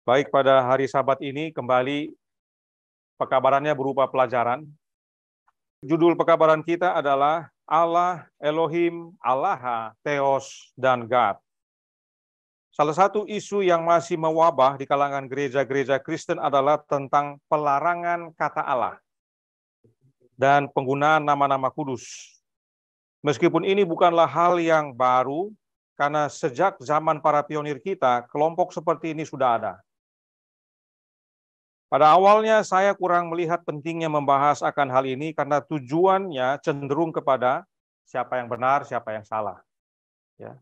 Baik, pada hari Sabat ini kembali pekabarannya berupa pelajaran. Judul pekabaran kita adalah Allah, Elohim, Allah, Theos, dan God. Salah satu isu yang masih mewabah di kalangan gereja-gereja Kristen adalah tentang pelarangan kata Allah dan penggunaan nama-nama kudus. Meskipun ini bukanlah hal yang baru, karena sejak zaman para pionir kita, kelompok seperti ini sudah ada. Pada awalnya saya kurang melihat pentingnya membahas akan hal ini karena tujuannya cenderung kepada siapa yang benar, siapa yang salah. Ya.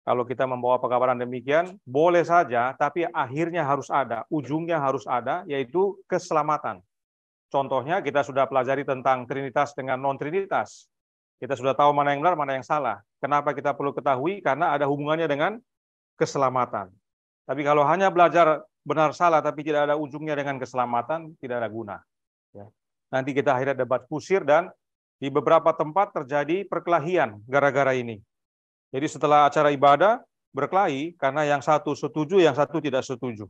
Kalau kita membawa pekabaran demikian, boleh saja, tapi akhirnya harus ada, ujungnya harus ada, yaitu keselamatan. Contohnya kita sudah pelajari tentang Trinitas dengan non-Trinitas. Kita sudah tahu mana yang benar, mana yang salah. Kenapa kita perlu ketahui? Karena ada hubungannya dengan keselamatan. Tapi kalau hanya belajar benar salah tapi tidak ada ujungnya dengan keselamatan, tidak ada guna. Ya. Nanti kita akhirnya debat kusir dan di beberapa tempat terjadi perkelahian gara-gara ini. Jadi setelah acara ibadah berkelahi karena yang satu setuju, yang satu tidak setuju.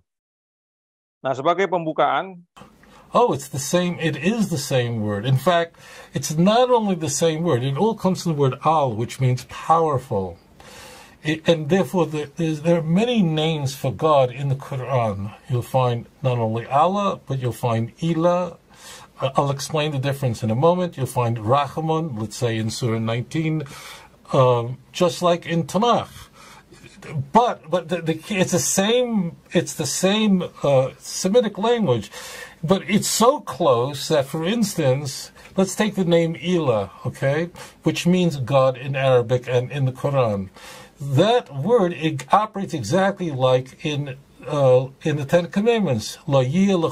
Nah, sebagai pembukaan, oh, it's the same. It is the same word. In fact, it's not only the same word. It all comes from the word al, which means powerful. And therefore, there are many names for God in the Quran. You'll find not only Allah, but you'll find Ilah. I'll explain the difference in a moment. You'll find Rahman, let's say in Surah 19, just like in Tanakh. But it's the same Semitic language, but it's so close that, for instance, let's take the name Ilah, okay, which means God in Arabic and in the Quran. That word, it operates exactly like in the Ten Commandments. You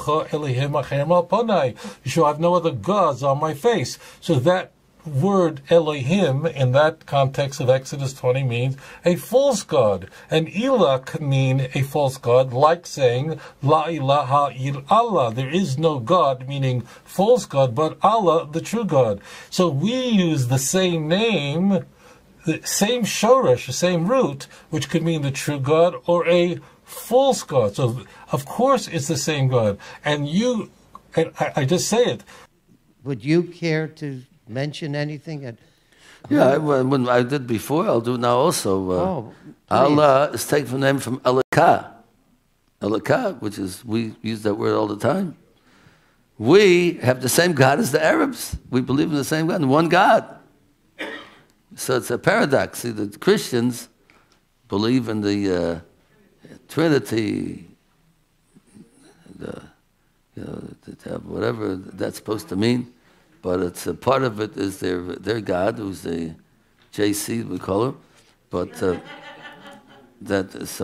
shall have no other gods on my face. So that word Elohim in that context of Exodus 20 means a false god. And Ilah can mean a false god, like saying La ilaha illallah. There is no God, meaning false god, but Allah, the true God. So we use the same name, the same shoresh, the same root, which could mean the true God or a false God. So, of course, it's the same God. And I just say it. Would you care to mention anything? Yeah, when I did before, I'll do now also. Allah is taken from the name from Elikah. Elikah, which is, we use that word all the time. We have the same God as the Arabs. We believe in the same God, one God. So it's a paradox. See, the Christians believe in the Trinity, whatever that's supposed to mean, but it's a part of it is their God, who's the JC we call him, but that's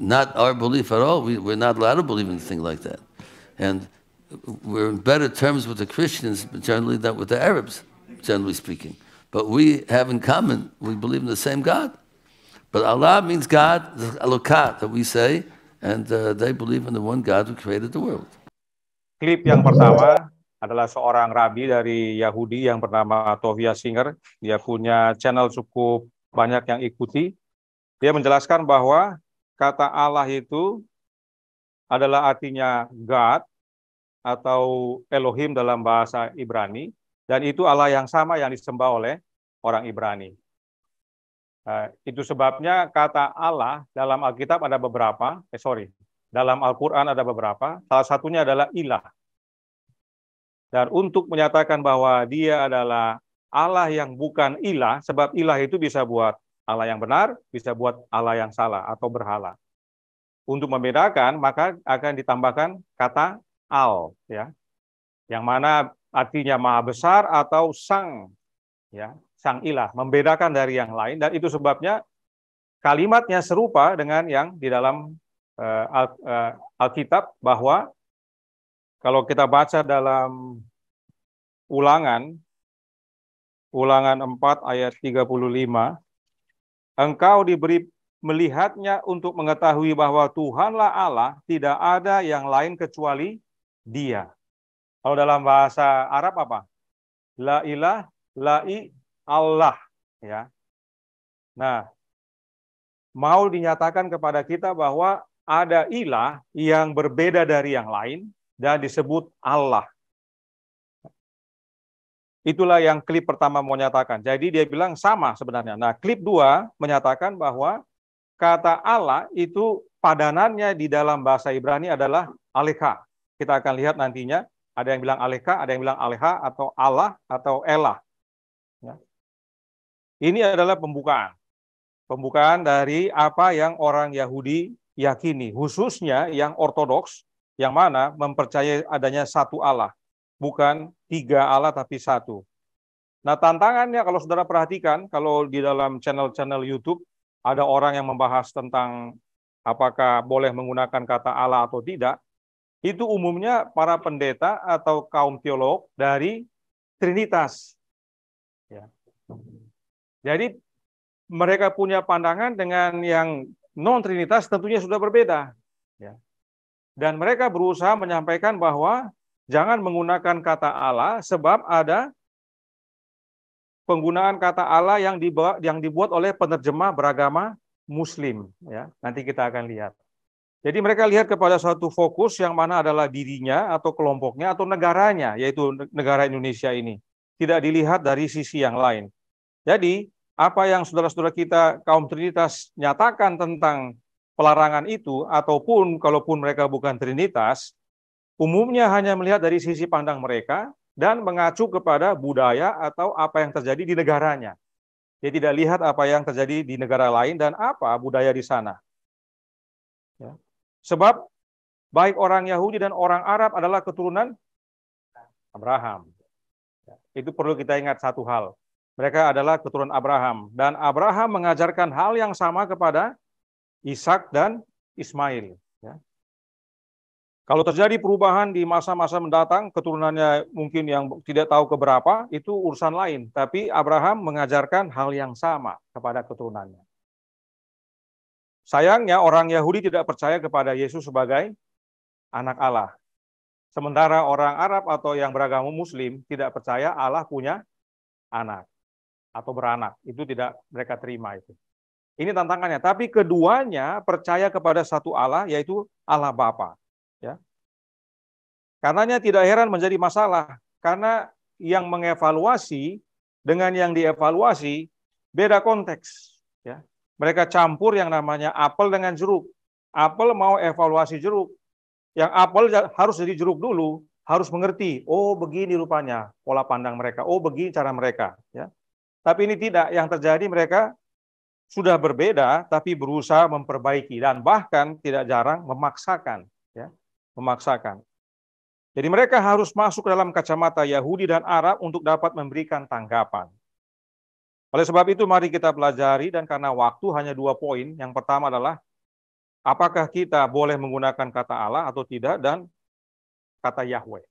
not our belief at all. We're not allowed to believe in anything like that, and we're in better terms with the Christians generally than with the Arabs, generally speaking. But we have in common, we believe in the same God. But Allah means God, Elokat, that we say, and they believe in the one God who created the world. Klip yang pertama adalah seorang rabi dari Yahudi yang bernama Tovia Singer. Dia punya channel cukup banyak yang ikuti. Dia menjelaskan bahwa kata Allah itu adalah artinya God atau Elohim dalam bahasa Ibrani. Dan itu Allah yang sama yang disembah oleh orang Ibrani. Itu sebabnya kata Allah dalam Alkitab ada beberapa, dalam Al-Quran ada beberapa, salah satunya adalah Ilah. Dan untuk menyatakan bahwa dia adalah Allah yang bukan Ilah, sebab Ilah itu bisa buat Allah yang benar, bisa buat Allah yang salah atau berhala. Untuk membedakan, maka akan ditambahkan kata Al, ya, yang mana artinya maha besar atau sang, ya, sang ilah, membedakan dari yang lain, dan itu sebabnya kalimatnya serupa dengan yang di dalam Alkitab, bahwa kalau kita baca dalam Ulangan 4 ayat 35, engkau diberi melihatnya untuk mengetahui bahwa Tuhanlah Allah, tidak ada yang lain kecuali Dia. Kalau dalam bahasa Arab apa? La ilah, la i Allah, ya. Nah, mau dinyatakan kepada kita bahwa ada ilah yang berbeda dari yang lain dan disebut Allah. Itulah yang klip pertama mau nyatakan. Jadi dia bilang sama sebenarnya. Nah, klip 2 menyatakan bahwa kata Allah itu padanannya di dalam bahasa Ibrani adalah Aleha. Kita akan lihat nantinya, ada yang bilang Aleha, ada yang bilang Aleha, atau Allah, atau Elah. Ya. Ini adalah pembukaan. Pembukaan dari apa yang orang Yahudi yakini, khususnya yang ortodoks, yang mana mempercayai adanya satu Allah. Bukan 3 Allah, tapi 1. Nah, tantangannya kalau saudara perhatikan, kalau di dalam channel-channel YouTube, ada orang yang membahas tentang apakah boleh menggunakan kata Allah atau tidak, itu umumnya para pendeta atau kaum teolog dari Trinitas. Ya. Jadi mereka punya pandangan dengan yang non-Trinitas tentunya sudah berbeda. Ya. Dan mereka berusaha menyampaikan bahwa jangan menggunakan kata Allah sebab ada penggunaan kata Allah yang dibuat oleh penerjemah beragama Muslim. Ya, nanti kita akan lihat. Jadi mereka lihat kepada suatu fokus yang mana adalah dirinya atau kelompoknya atau negaranya, yaitu negara Indonesia ini. Tidak dilihat dari sisi yang lain. Jadi apa yang saudara-saudara kita kaum Trinitas nyatakan tentang pelarangan itu, ataupun kalaupun mereka bukan Trinitas, umumnya hanya melihat dari sisi pandang mereka dan mengacu kepada budaya atau apa yang terjadi di negaranya. Dia tidak lihat apa yang terjadi di negara lain dan apa budaya di sana. Ya. Sebab baik orang Yahudi dan orang Arab adalah keturunan Abraham. Itu perlu kita ingat satu hal. Mereka adalah keturunan Abraham. Dan Abraham mengajarkan hal yang sama kepada Ishak dan Ismail. Ya. Kalau terjadi perubahan di masa-masa mendatang, keturunannya mungkin yang tidak tahu keberapa, itu urusan lain. Tapi Abraham mengajarkan hal yang sama kepada keturunannya. Sayangnya orang Yahudi tidak percaya kepada Yesus sebagai anak Allah. Sementara orang Arab atau yang beragama Muslim tidak percaya Allah punya anak atau beranak. Itu tidak mereka terima itu. Ini tantangannya. Tapi keduanya percaya kepada satu Allah, yaitu Allah Bapa. Ya. Karenanya tidak heran menjadi masalah, karena yang mengevaluasi dengan yang dievaluasi beda konteks. Ya. Mereka campur yang namanya apel dengan jeruk. Apel mau evaluasi jeruk. Yang apel harus jadi jeruk dulu, harus mengerti, oh begini rupanya pola pandang mereka, oh begini cara mereka. Ya. Tapi ini tidak, yang terjadi mereka sudah berbeda, tapi berusaha memperbaiki, dan bahkan tidak jarang memaksakan. Ya. Memaksakan. Jadi mereka harus masuk ke dalam kacamata Yahudi dan Arab untuk dapat memberikan tanggapan. Oleh sebab itu mari kita pelajari, dan karena waktu hanya 2 poin. Yang pertama adalah apakah kita boleh menggunakan kata Allah atau tidak, dan kata Yahweh.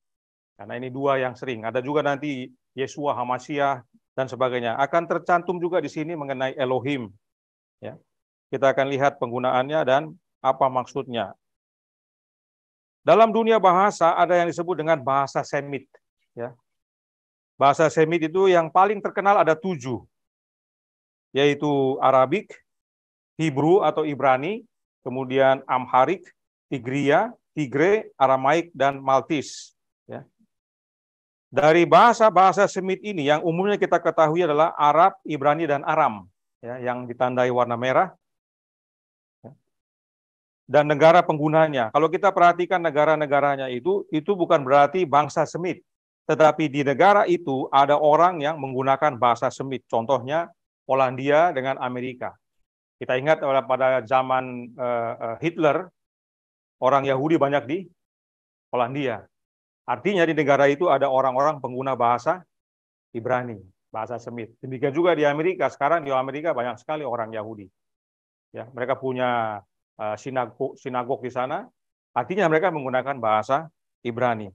Karena ini 2 yang sering. Ada juga nanti Yesua Hamasyah dan sebagainya. Akan tercantum juga di sini mengenai Elohim. Ya. Kita akan lihat penggunaannya dan apa maksudnya. Dalam dunia bahasa ada yang disebut dengan bahasa Semit. Ya. Bahasa Semit itu yang paling terkenal ada 7. Yaitu Arabik, Hebrew atau Ibrani, kemudian Amharik, Tigria, Tigre, Aramaik, dan Maltis. Ya. Dari bahasa-bahasa Semit ini yang umumnya kita ketahui adalah Arab, Ibrani, dan Aram. Ya, yang ditandai warna merah. Dan negara penggunanya. Kalau kita perhatikan negara-negaranya itu bukan berarti bangsa Semit. Tetapi di negara itu ada orang yang menggunakan bahasa Semit. Contohnya Polandia dengan Amerika. Kita ingat pada zaman Hitler, orang Yahudi banyak di Polandia. Artinya di negara itu ada orang-orang pengguna bahasa Ibrani, bahasa Semit. Demikian juga di Amerika. Sekarang di Amerika banyak sekali orang Yahudi. Ya, mereka punya sinagog di sana, artinya mereka menggunakan bahasa Ibrani.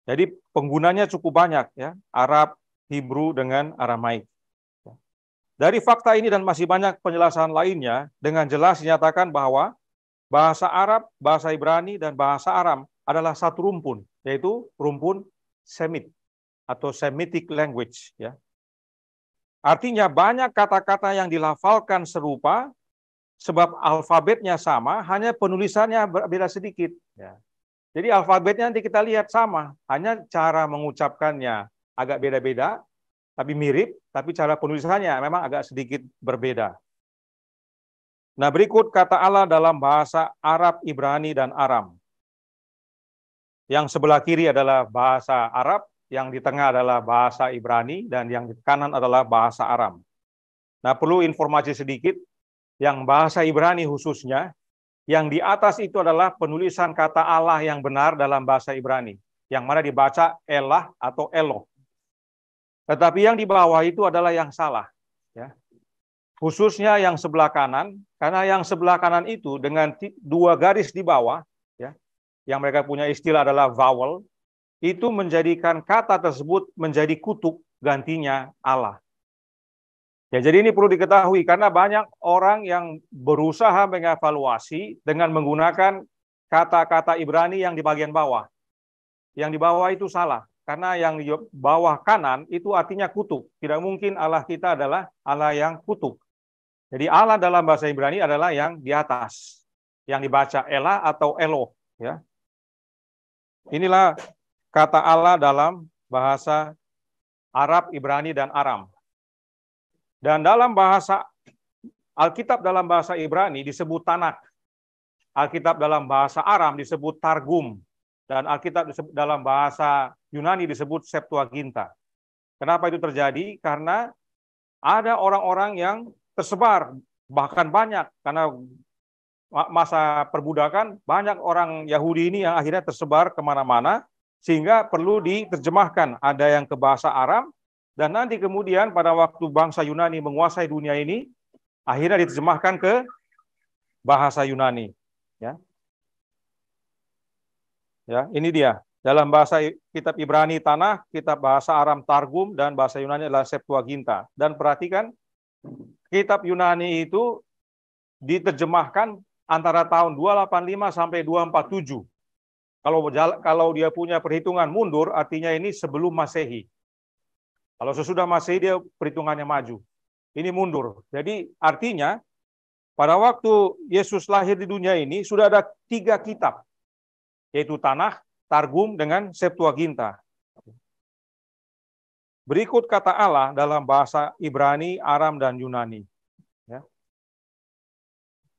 Jadi penggunanya cukup banyak, ya, Arab, Hebrew dengan Aramaik. Dari fakta ini dan masih banyak penjelasan lainnya, dengan jelas dinyatakan bahwa bahasa Arab, bahasa Ibrani, dan bahasa Aram adalah satu rumpun, yaitu rumpun Semit atau Semitic language. Ya. Artinya banyak kata-kata yang dilafalkan serupa, sebab alfabetnya sama, hanya penulisannya berbeda sedikit. Ya. Jadi alfabetnya nanti kita lihat sama, hanya cara mengucapkannya agak beda-beda, tapi mirip, tapi cara penulisannya memang agak sedikit berbeda. Nah, berikut kata Allah dalam bahasa Arab, Ibrani, dan Aram. Yang sebelah kiri adalah bahasa Arab, yang di tengah adalah bahasa Ibrani, dan yang di kanan adalah bahasa Aram. Nah, perlu informasi sedikit, yang bahasa Ibrani khususnya, yang di atas itu adalah penulisan kata Allah yang benar dalam bahasa Ibrani, yang mana dibaca Elah atau Eloh. Tetapi yang di bawah itu adalah yang salah. Ya. Khususnya yang sebelah kanan, karena yang sebelah kanan itu dengan 2 garis di bawah, ya, yang mereka punya istilah adalah vowel, itu menjadikan kata tersebut menjadi kutuk, gantinya Allah. Ya, jadi ini perlu diketahui karena banyak orang yang berusaha mengevaluasi dengan menggunakan kata-kata Ibrani yang di bagian bawah. Yang di bawah itu salah, karena yang di bawah kanan itu artinya kutuk. Tidak mungkin Allah kita adalah Allah yang kutuk. Jadi Allah dalam bahasa Ibrani adalah yang di atas, yang dibaca Elah atau Eloh. Ya. Inilah kata Allah dalam bahasa Arab, Ibrani, dan Aram. Dan dalam bahasa Alkitab dalam bahasa Ibrani disebut Tanakh. Alkitab dalam bahasa Aram disebut Targum. Dan Alkitab dalam bahasa Yunani disebut Septuaginta. Kenapa itu terjadi? Karena ada orang-orang yang tersebar, bahkan banyak, karena masa perbudakan, banyak orang Yahudi ini yang akhirnya tersebar kemana-mana, sehingga perlu diterjemahkan. Ada yang ke bahasa Aram, dan nanti kemudian pada waktu bangsa Yunani menguasai dunia ini, akhirnya diterjemahkan ke bahasa Yunani. Ya, ya, ini dia. Dalam bahasa kitab Ibrani Tanakh, kitab bahasa Aram Targum, dan bahasa Yunani adalah Septuaginta. Dan perhatikan, kitab Yunani itu diterjemahkan antara tahun 285 sampai 247. Kalau dia punya perhitungan mundur, artinya ini sebelum Masehi. Kalau sesudah Masehi, dia perhitungannya maju. Ini mundur. Jadi artinya, pada waktu Yesus lahir di dunia ini, sudah ada 3 kitab, yaitu Tanakh, Targum, dengan Septuaginta. Berikut kata Allah dalam bahasa Ibrani, Aram, dan Yunani. Ya.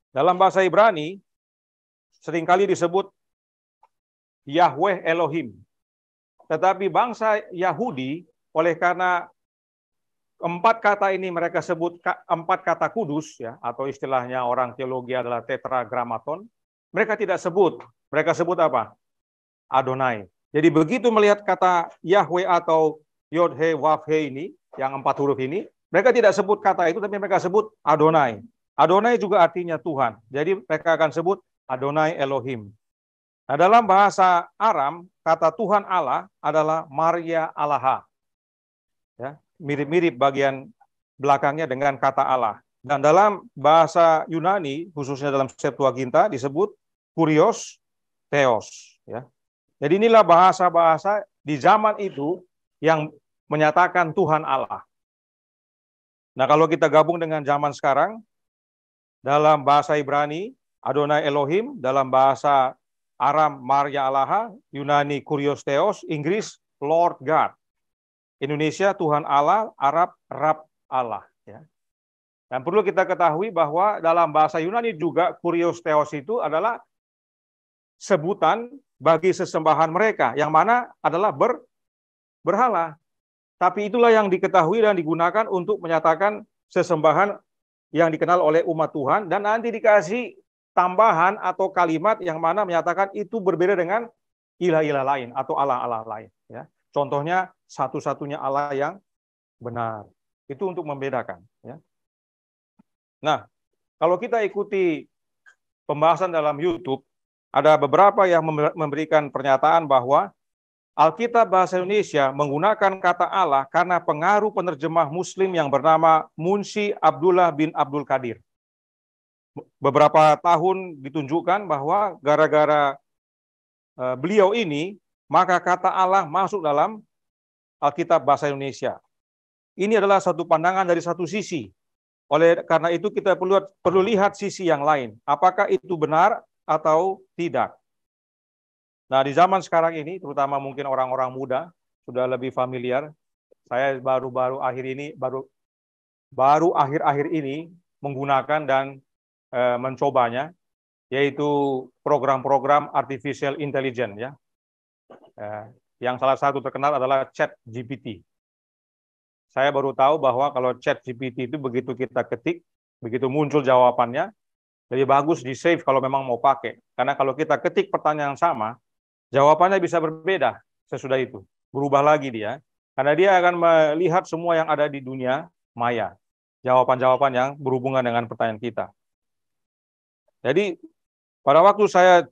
Dalam bahasa Ibrani, seringkali disebut Yahweh Elohim. Tetapi bangsa Yahudi, oleh karena 4 kata ini mereka sebut 4 kata kudus, ya, atau istilahnya orang teologi adalah tetragrammaton, mereka tidak sebut. Mereka sebut apa? Adonai. Jadi begitu melihat kata Yahweh atau Yod He Wav He ini, yang 4 huruf ini, mereka tidak sebut kata itu, tapi mereka sebut Adonai. Adonai juga artinya Tuhan. Jadi mereka akan sebut Adonai Elohim. Nah, dalam bahasa Aram, kata Tuhan Allah adalah Maria Allaha. Ya, mirip-mirip bagian belakangnya dengan kata Allah. Dan dalam bahasa Yunani, khususnya dalam Septuaginta, disebut Kurios Theos. Ya. Jadi inilah bahasa-bahasa di zaman itu yang menyatakan Tuhan Allah. Nah, kalau kita gabung dengan zaman sekarang, dalam bahasa Ibrani, Adonai Elohim, dalam bahasa Aram, Maria Allaha, Yunani, Kurios Theos, Inggris, Lord God. Indonesia, Tuhan Allah, Arab, Rab Allah. Ya. Dan perlu kita ketahui bahwa dalam bahasa Yunani juga, Kurios Theos itu adalah sebutan bagi sesembahan mereka, yang mana adalah berhala. Tapi itulah yang diketahui dan digunakan untuk menyatakan sesembahan yang dikenal oleh umat Tuhan, dan nanti dikasih tambahan atau kalimat yang mana menyatakan itu berbeda dengan ilah-ilah lain atau Allah-Allah lain. Ya. Contohnya satu-satunya Allah yang benar. Itu untuk membedakan. Ya. Nah, kalau kita ikuti pembahasan dalam YouTube, ada beberapa yang memberikan pernyataan bahwa Alkitab bahasa Indonesia menggunakan kata Allah karena pengaruh penerjemah Muslim yang bernama Munshi Abdullah bin Abdul Qadir. Beberapa tahun ditunjukkan bahwa gara-gara beliau ini, maka kata Allah masuk dalam Alkitab bahasa Indonesia. Ini adalah satu pandangan dari satu sisi. Oleh karena itu kita perlu lihat sisi yang lain. Apakah itu benar atau tidak? Nah, di zaman sekarang ini, terutama mungkin orang-orang muda sudah lebih familiar. Saya baru akhir-akhir ini menggunakan dan mencobanya, yaitu program-program artificial intelligence, ya. Yang salah satu terkenal adalah ChatGPT. Saya baru tahu bahwa kalau ChatGPT itu begitu kita ketik, begitu muncul jawabannya, lebih bagus di-save kalau memang mau pakai. Karena kalau kita ketik pertanyaan yang sama, jawabannya bisa berbeda sesudah itu. Berubah lagi dia. Karena dia akan melihat semua yang ada di dunia maya. Jawaban-jawaban yang berhubungan dengan pertanyaan kita. Jadi, pada waktu saya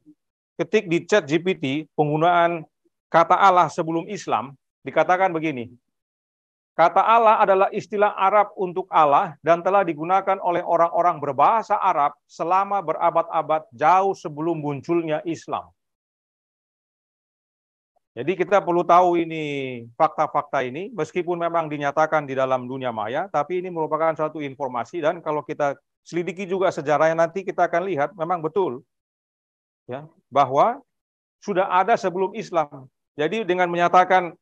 ketik di ChatGPT, penggunaan kata Allah sebelum Islam, dikatakan begini. Kata Allah adalah istilah Arab untuk Allah dan telah digunakan oleh orang-orang berbahasa Arab selama berabad-abad jauh sebelum munculnya Islam. Jadi kita perlu tahu ini fakta-fakta ini, meskipun memang dinyatakan di dalam dunia maya, tapi ini merupakan suatu informasi dan kalau kita selidiki juga sejarahnya nanti kita akan lihat memang betul, ya, bahwa sudah ada sebelum Islam. Jadi dengan menyatakan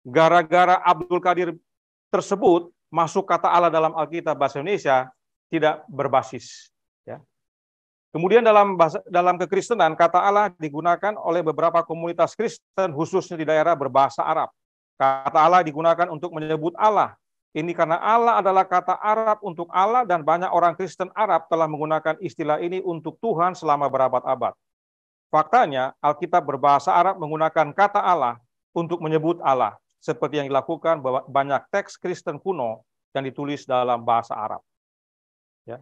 gara-gara Abdul Qadir tersebut masuk kata Allah dalam Alkitab bahasa Indonesia tidak berbasis. Ya. Kemudian dalam kekristenan kata Allah digunakan oleh beberapa komunitas Kristen khususnya di daerah berbahasa Arab. Kata Allah digunakan untuk menyebut Allah. Ini karena Allah adalah kata Arab untuk Allah dan banyak orang Kristen Arab telah menggunakan istilah ini untuk Tuhan selama berabad-abad. Faktanya Alkitab berbahasa Arab menggunakan kata Allah untuk menyebut Allah. Seperti yang dilakukan banyak teks Kristen kuno yang ditulis dalam bahasa Arab. Ya.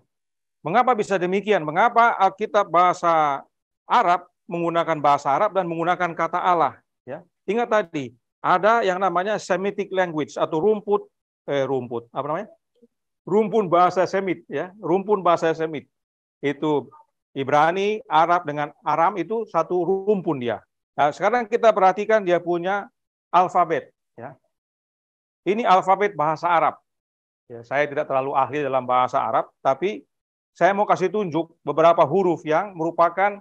Mengapa bisa demikian? Mengapa Alkitab bahasa Arab menggunakan bahasa Arab dan menggunakan kata Allah? Ya. Ingat tadi, ada yang namanya Semitic language atau rumpun bahasa Semit. Ya. Rumpun bahasa Semit. Itu Ibrani, Arab dengan Aram itu satu rumpun dia. Nah, sekarang kita perhatikan dia punya alfabet. Ya. Ini alfabet bahasa Arab. Ya, saya tidak terlalu ahli dalam bahasa Arab, tapi saya mau kasih tunjuk beberapa huruf yang merupakan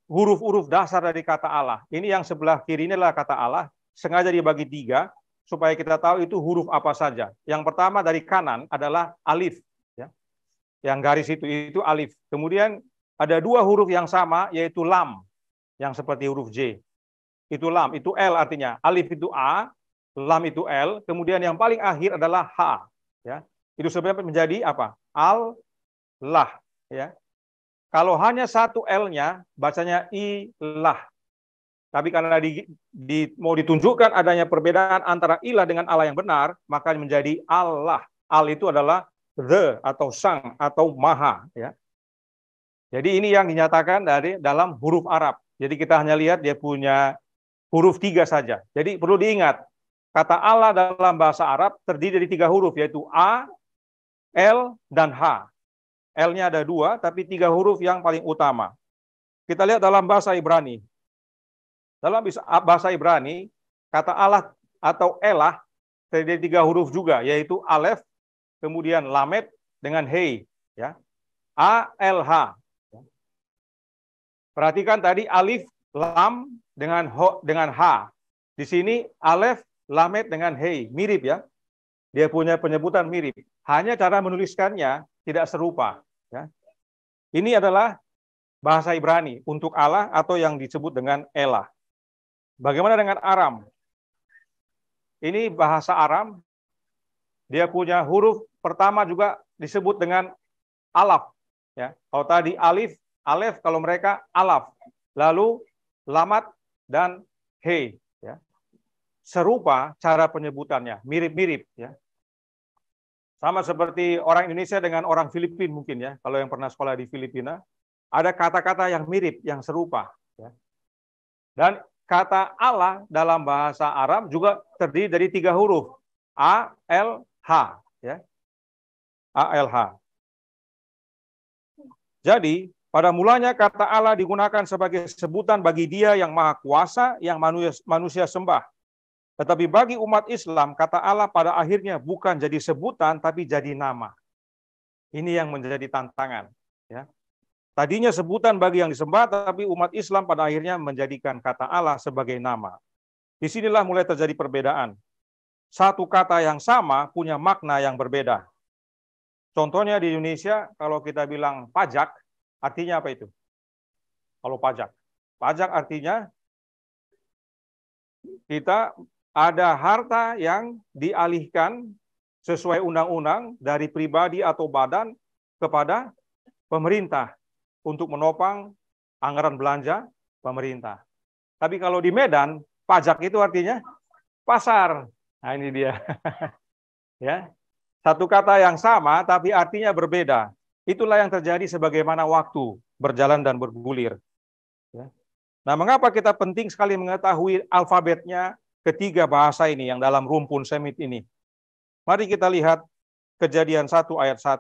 huruf-huruf dasar dari kata Allah. Ini yang sebelah kiri ini adalah kata Allah, sengaja dibagi 3, supaya kita tahu itu huruf apa saja. Yang pertama dari kanan adalah alif. Ya. Yang garis itu alif. Kemudian ada 2 huruf yang sama, yaitu lam, yang seperti huruf J. Itu lam, itu L artinya. Alif itu A, lam itu L, kemudian yang paling akhir adalah H. Ya. Itu sebenarnya menjadi apa? Al-lah. Ya. Kalau hanya satu L-nya, bacanya ilah. Tapi karena mau ditunjukkan adanya perbedaan antara ilah dengan Allah yang benar, maka menjadi Allah. Al itu adalah the atau sang atau maha. Ya. Jadi ini yang dinyatakan dari dalam huruf Arab. Jadi kita hanya lihat dia punya huruf 3 saja. Jadi perlu diingat, kata Allah dalam bahasa Arab terdiri dari 3 huruf, yaitu A, L, dan H. L-nya ada 2, tapi 3 huruf yang paling utama. Kita lihat dalam bahasa Ibrani. Dalam bahasa Ibrani, kata Allah atau Elah terdiri dari 3 huruf juga, yaitu Alef, kemudian Lamet, dengan Hei. Ya. A, L, H. Perhatikan tadi Alif, Lam, dengan H. Di sini Alef, Lamet dengan Hei, mirip ya. Dia punya penyebutan mirip. Hanya cara menuliskannya tidak serupa. Ya. Ini adalah bahasa Ibrani untuk Allah atau yang disebut dengan Elah. Bagaimana dengan Aram? Ini bahasa Aram. Dia punya huruf pertama juga disebut dengan alaf. Ya. Kalau tadi alif, alef, kalau mereka alaf. Lalu lamat dan Hei. Serupa cara penyebutannya, mirip-mirip ya. Sama seperti orang Indonesia dengan orang Filipina mungkin ya. Kalau yang pernah sekolah di Filipina, ada kata-kata yang mirip, yang serupa ya. Dan kata Allah dalam bahasa Arab juga terdiri dari 3 huruf, A, L, H ya. A, L, H. Jadi, pada mulanya kata Allah digunakan sebagai sebutan bagi Dia yang Maha Kuasa yang manusia sembah. Tetapi bagi umat Islam, kata Allah pada akhirnya bukan jadi sebutan, tapi jadi nama. Ini yang menjadi tantangan. Ya. Tadinya sebutan bagi yang disembah, tapi umat Islam pada akhirnya menjadikan kata Allah sebagai nama. Disinilah mulai terjadi perbedaan. Satu kata yang sama punya makna yang berbeda. Contohnya di Indonesia, kalau kita bilang pajak, artinya apa itu? Kalau pajak. Pajak artinya kita ada harta yang dialihkan sesuai undang-undang dari pribadi atau badan kepada pemerintah untuk menopang anggaran belanja pemerintah. Tapi kalau di Medan, pajak itu artinya pasar. Nah, ini dia. Ya. Satu kata yang sama tapi artinya berbeda. Itulah yang terjadi sebagaimana waktu berjalan dan bergulir. Ya. Nah, mengapa kita penting sekali mengetahui alfabetnya ketiga bahasa ini yang dalam rumpun Semit ini? Mari kita lihat Kejadian 1 ayat 1.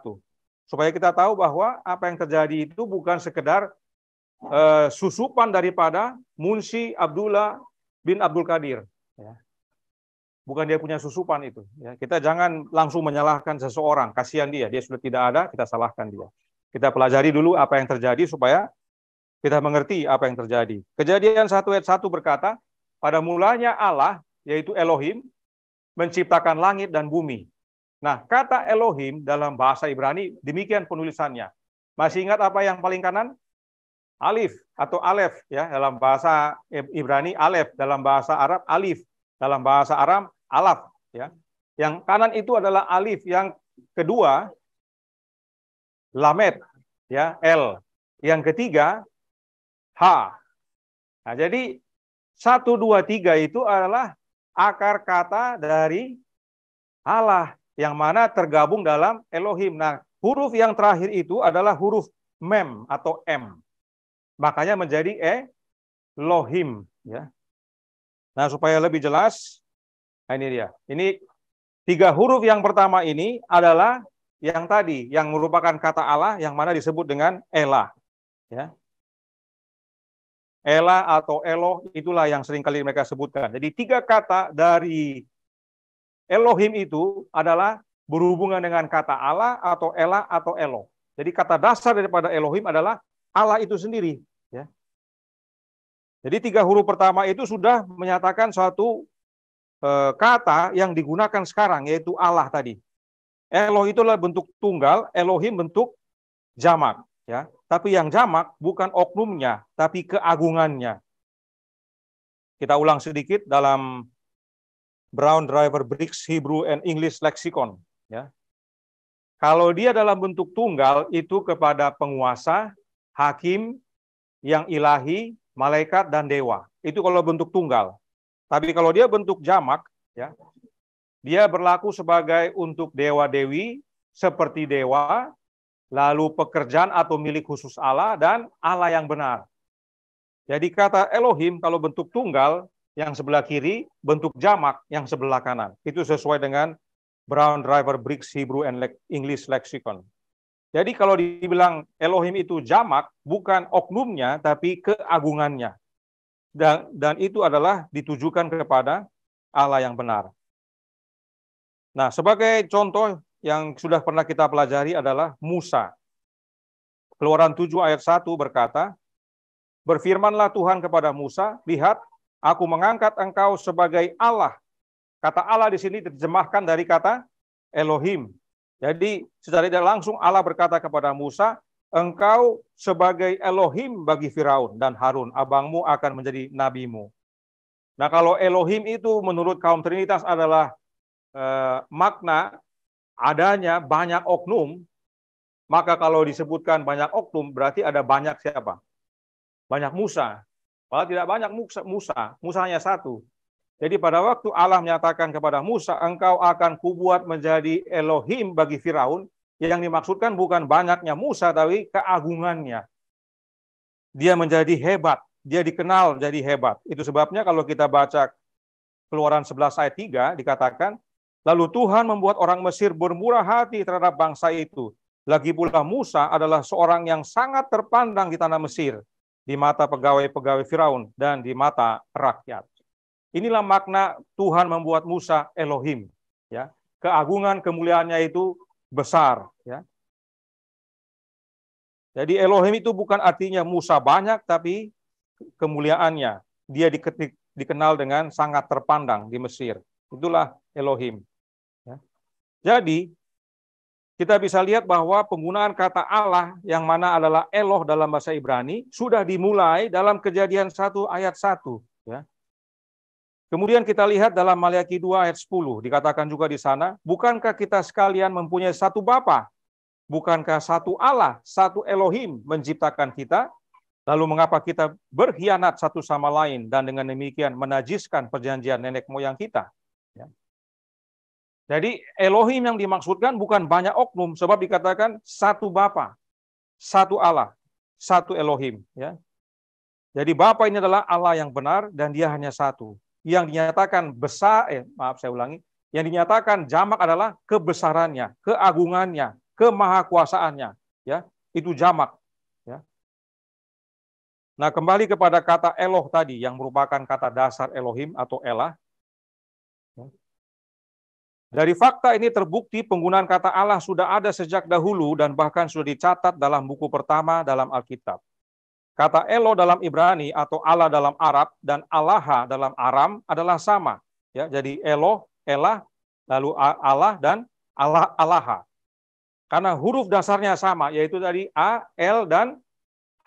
Supaya kita tahu bahwa apa yang terjadi itu bukan sekedar susupan daripada Munshi Abdullah bin Abdul Qadir. Ya. Bukan dia punya susupan itu. Ya. Kita jangan langsung menyalahkan seseorang. Kasihan dia sudah tidak ada, kita salahkan dia. Kita pelajari dulu apa yang terjadi supaya kita mengerti apa yang terjadi. Kejadian 1 ayat 1 berkata, pada mulanya Allah, yaitu Elohim, menciptakan langit dan bumi. Nah, kata Elohim dalam bahasa Ibrani, demikian penulisannya. Masih ingat apa yang paling kanan? Alif atau Alef, ya, dalam bahasa Ibrani, Alef, dalam bahasa Arab, Alif, dalam bahasa Aram, Alaf. Ya. Yang kanan itu adalah Alif, yang kedua, Lamed, ya, L. Yang ketiga, H. Nah, jadi 1, 2, 3 itu adalah akar kata dari Allah yang mana tergabung dalam Elohim. Nah, huruf yang terakhir itu adalah huruf Mem atau M. Makanya menjadi Elohim. Ya. Nah, supaya lebih jelas, nah ini dia. Ini 3 huruf yang pertama ini adalah yang tadi, yang merupakan kata Allah yang mana disebut dengan Elah. Ya. Elah atau Eloh, itulah yang seringkali mereka sebutkan. Jadi 3 kata dari Elohim itu adalah berhubungan dengan kata Allah atau Elah atau Eloh. Jadi kata dasar daripada Elohim adalah Allah itu sendiri. Ya. Jadi 3 huruf pertama itu sudah menyatakan suatu kata yang digunakan sekarang, yaitu Allah tadi. Eloh itulah bentuk tunggal, Elohim bentuk jamak. Ya. Tapi yang jamak bukan oknumnya, tapi keagungannya. Kita ulang sedikit dalam Brown Driver Briggs Hebrew and English Lexicon. Ya. Kalau dia dalam bentuk tunggal, itu kepada penguasa, hakim, yang ilahi, malaikat, dan dewa. Itu kalau bentuk tunggal. Tapi kalau dia bentuk jamak, ya, dia berlaku sebagai untuk dewa-dewi, seperti dewa, lalu pekerjaan atau milik khusus Allah, dan Allah yang benar. Jadi kata Elohim kalau bentuk tunggal, yang sebelah kiri, bentuk jamak yang sebelah kanan. Itu sesuai dengan Brown Driver Briggs Hebrew and English Lexicon. Jadi kalau dibilang Elohim itu jamak, bukan oknumnya, tapi keagungannya. Dan itu adalah ditujukan kepada Allah yang benar. Nah, sebagai contoh yang sudah pernah kita pelajari adalah Musa. Keluaran 7 ayat 1 berkata, berfirmanlah Tuhan kepada Musa, lihat, aku mengangkat engkau sebagai Allah. Kata Allah di sini diterjemahkan dari kata Elohim. Jadi secara tidak langsung Allah berkata kepada Musa, engkau sebagai Elohim bagi Firaun dan Harun, abangmu akan menjadi nabimu. Nah, kalau Elohim itu menurut kaum Trinitas adalah makna adanya banyak oknum, maka kalau disebutkan banyak oknum berarti ada banyak siapa? Banyak Musa. Padahal tidak banyak Musa hanya satu. Jadi pada waktu Allah menyatakan kepada Musa, engkau akan kubuat menjadi Elohim bagi Firaun, yang dimaksudkan bukan banyaknya Musa, tapi keagungannya. Dia menjadi hebat, dia dikenal jadi hebat. Itu sebabnya kalau kita baca Keluaran 11 ayat 3, dikatakan, lalu Tuhan membuat orang Mesir bermurah hati terhadap bangsa itu. Lagi pula Musa adalah seorang yang sangat terpandang di tanah Mesir, di mata pegawai-pegawai Firaun dan di mata rakyat. Inilah makna Tuhan membuat Musa Elohim. Ya. Keagungan kemuliaannya itu besar. Ya. Jadi Elohim itu bukan artinya Musa banyak, tapi kemuliaannya. Dia dikenal dengan sangat terpandang di Mesir. Itulah Elohim. Ya. Jadi, kita bisa lihat bahwa penggunaan kata Allah yang mana adalah Eloh dalam bahasa Ibrani sudah dimulai dalam Kejadian 1 ayat 1. Ya. Kemudian kita lihat dalam Maliaki 2 ayat 10, dikatakan juga di sana, bukankah kita sekalian mempunyai satu Bapa? Bukankah satu Allah, satu Elohim menciptakan kita? Lalu mengapa kita berkhianat satu sama lain dan dengan demikian menajiskan perjanjian nenek moyang kita? Ya. Jadi Elohim yang dimaksudkan bukan banyak oknum, sebab dikatakan satu Bapa, satu Allah, satu Elohim. Ya. Jadi Bapa ini adalah Allah yang benar dan dia hanya satu. Yang dinyatakan besar, yang dinyatakan jamak adalah kebesarannya, keagungannya, kemahakuasaannya. Ya, itu jamak. Ya. Nah, kembali kepada kata Eloh tadi, yang merupakan kata dasar Elohim atau Elah. Dari fakta ini terbukti penggunaan kata Allah sudah ada sejak dahulu dan bahkan sudah dicatat dalam buku pertama dalam Alkitab. Kata Eloh dalam Ibrani atau Allah dalam Arab dan Allaha dalam Aram adalah sama. Ya, jadi Eloh, Elah, lalu Allah dan Allaha. Karena huruf dasarnya sama, yaitu dari A, L, dan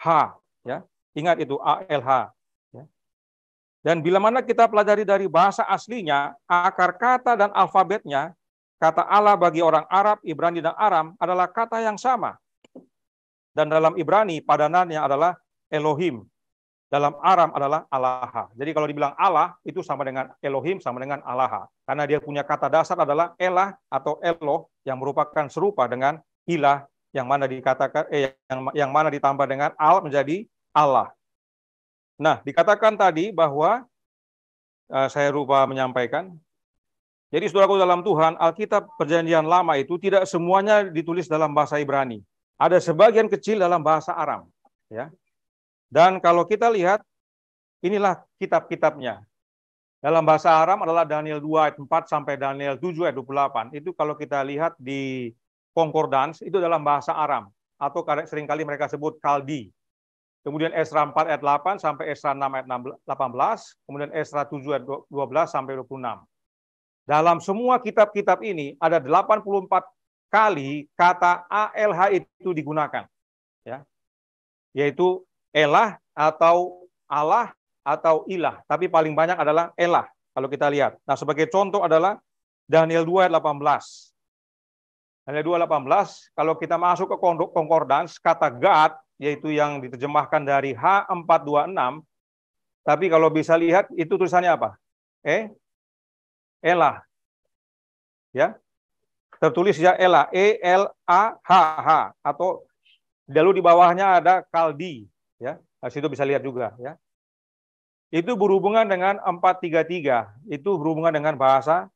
H. Ya. Ingat itu ALH. Dan bila mana kita pelajari dari bahasa aslinya, akar kata dan alfabetnya, kata Allah bagi orang Arab, Ibrani, dan Aram adalah kata yang sama. Dan dalam Ibrani, padanannya adalah Elohim. Dalam Aram adalah Allah. Jadi kalau dibilang Allah, itu sama dengan Elohim, sama dengan Allah. Karena dia punya kata dasar adalah Elah atau Eloh, yang merupakan serupa dengan Ilah, yang mana dikatakan yang mana ditambah dengan Al menjadi Allah. Nah, dikatakan tadi bahwa saya lupa menyampaikan. Jadi saudaraku dalam Tuhan, Alkitab Perjanjian Lama itu tidak semuanya ditulis dalam bahasa Ibrani. Ada sebagian kecil dalam bahasa Aram, ya. Dan kalau kita lihat, inilah kitab-kitabnya. Dalam bahasa Aram adalah Daniel 2 ayat 4 sampai Daniel 7 ayat 28. Itu kalau kita lihat di Concordance, itu dalam bahasa Aram. Atau seringkali mereka sebut Kaldi. Kemudian Esra 4 ayat 8 sampai Esra 6 ayat 18. Kemudian Esra 7 ayat 12 sampai 26. Dalam semua kitab-kitab ini ada 84 kali kata ALH itu digunakan. Ya. Yaitu Elah atau Allah atau Ilah. Tapi paling banyak adalah Elah kalau kita lihat. Nah, sebagai contoh adalah Daniel 2 ayat 18. Daniel 2 ayat 18, kalau kita masuk ke Concordance, kata God, yaitu yang diterjemahkan dari H426, tapi kalau bisa lihat, itu tulisannya apa? Elah. Ya, tertulis ya Elah, E-L-A-H-H, atau lalu di bawahnya ada Kaldi. Ya, di situ bisa lihat juga. Ya, itu berhubungan dengan 433, itu berhubungan dengan bahasa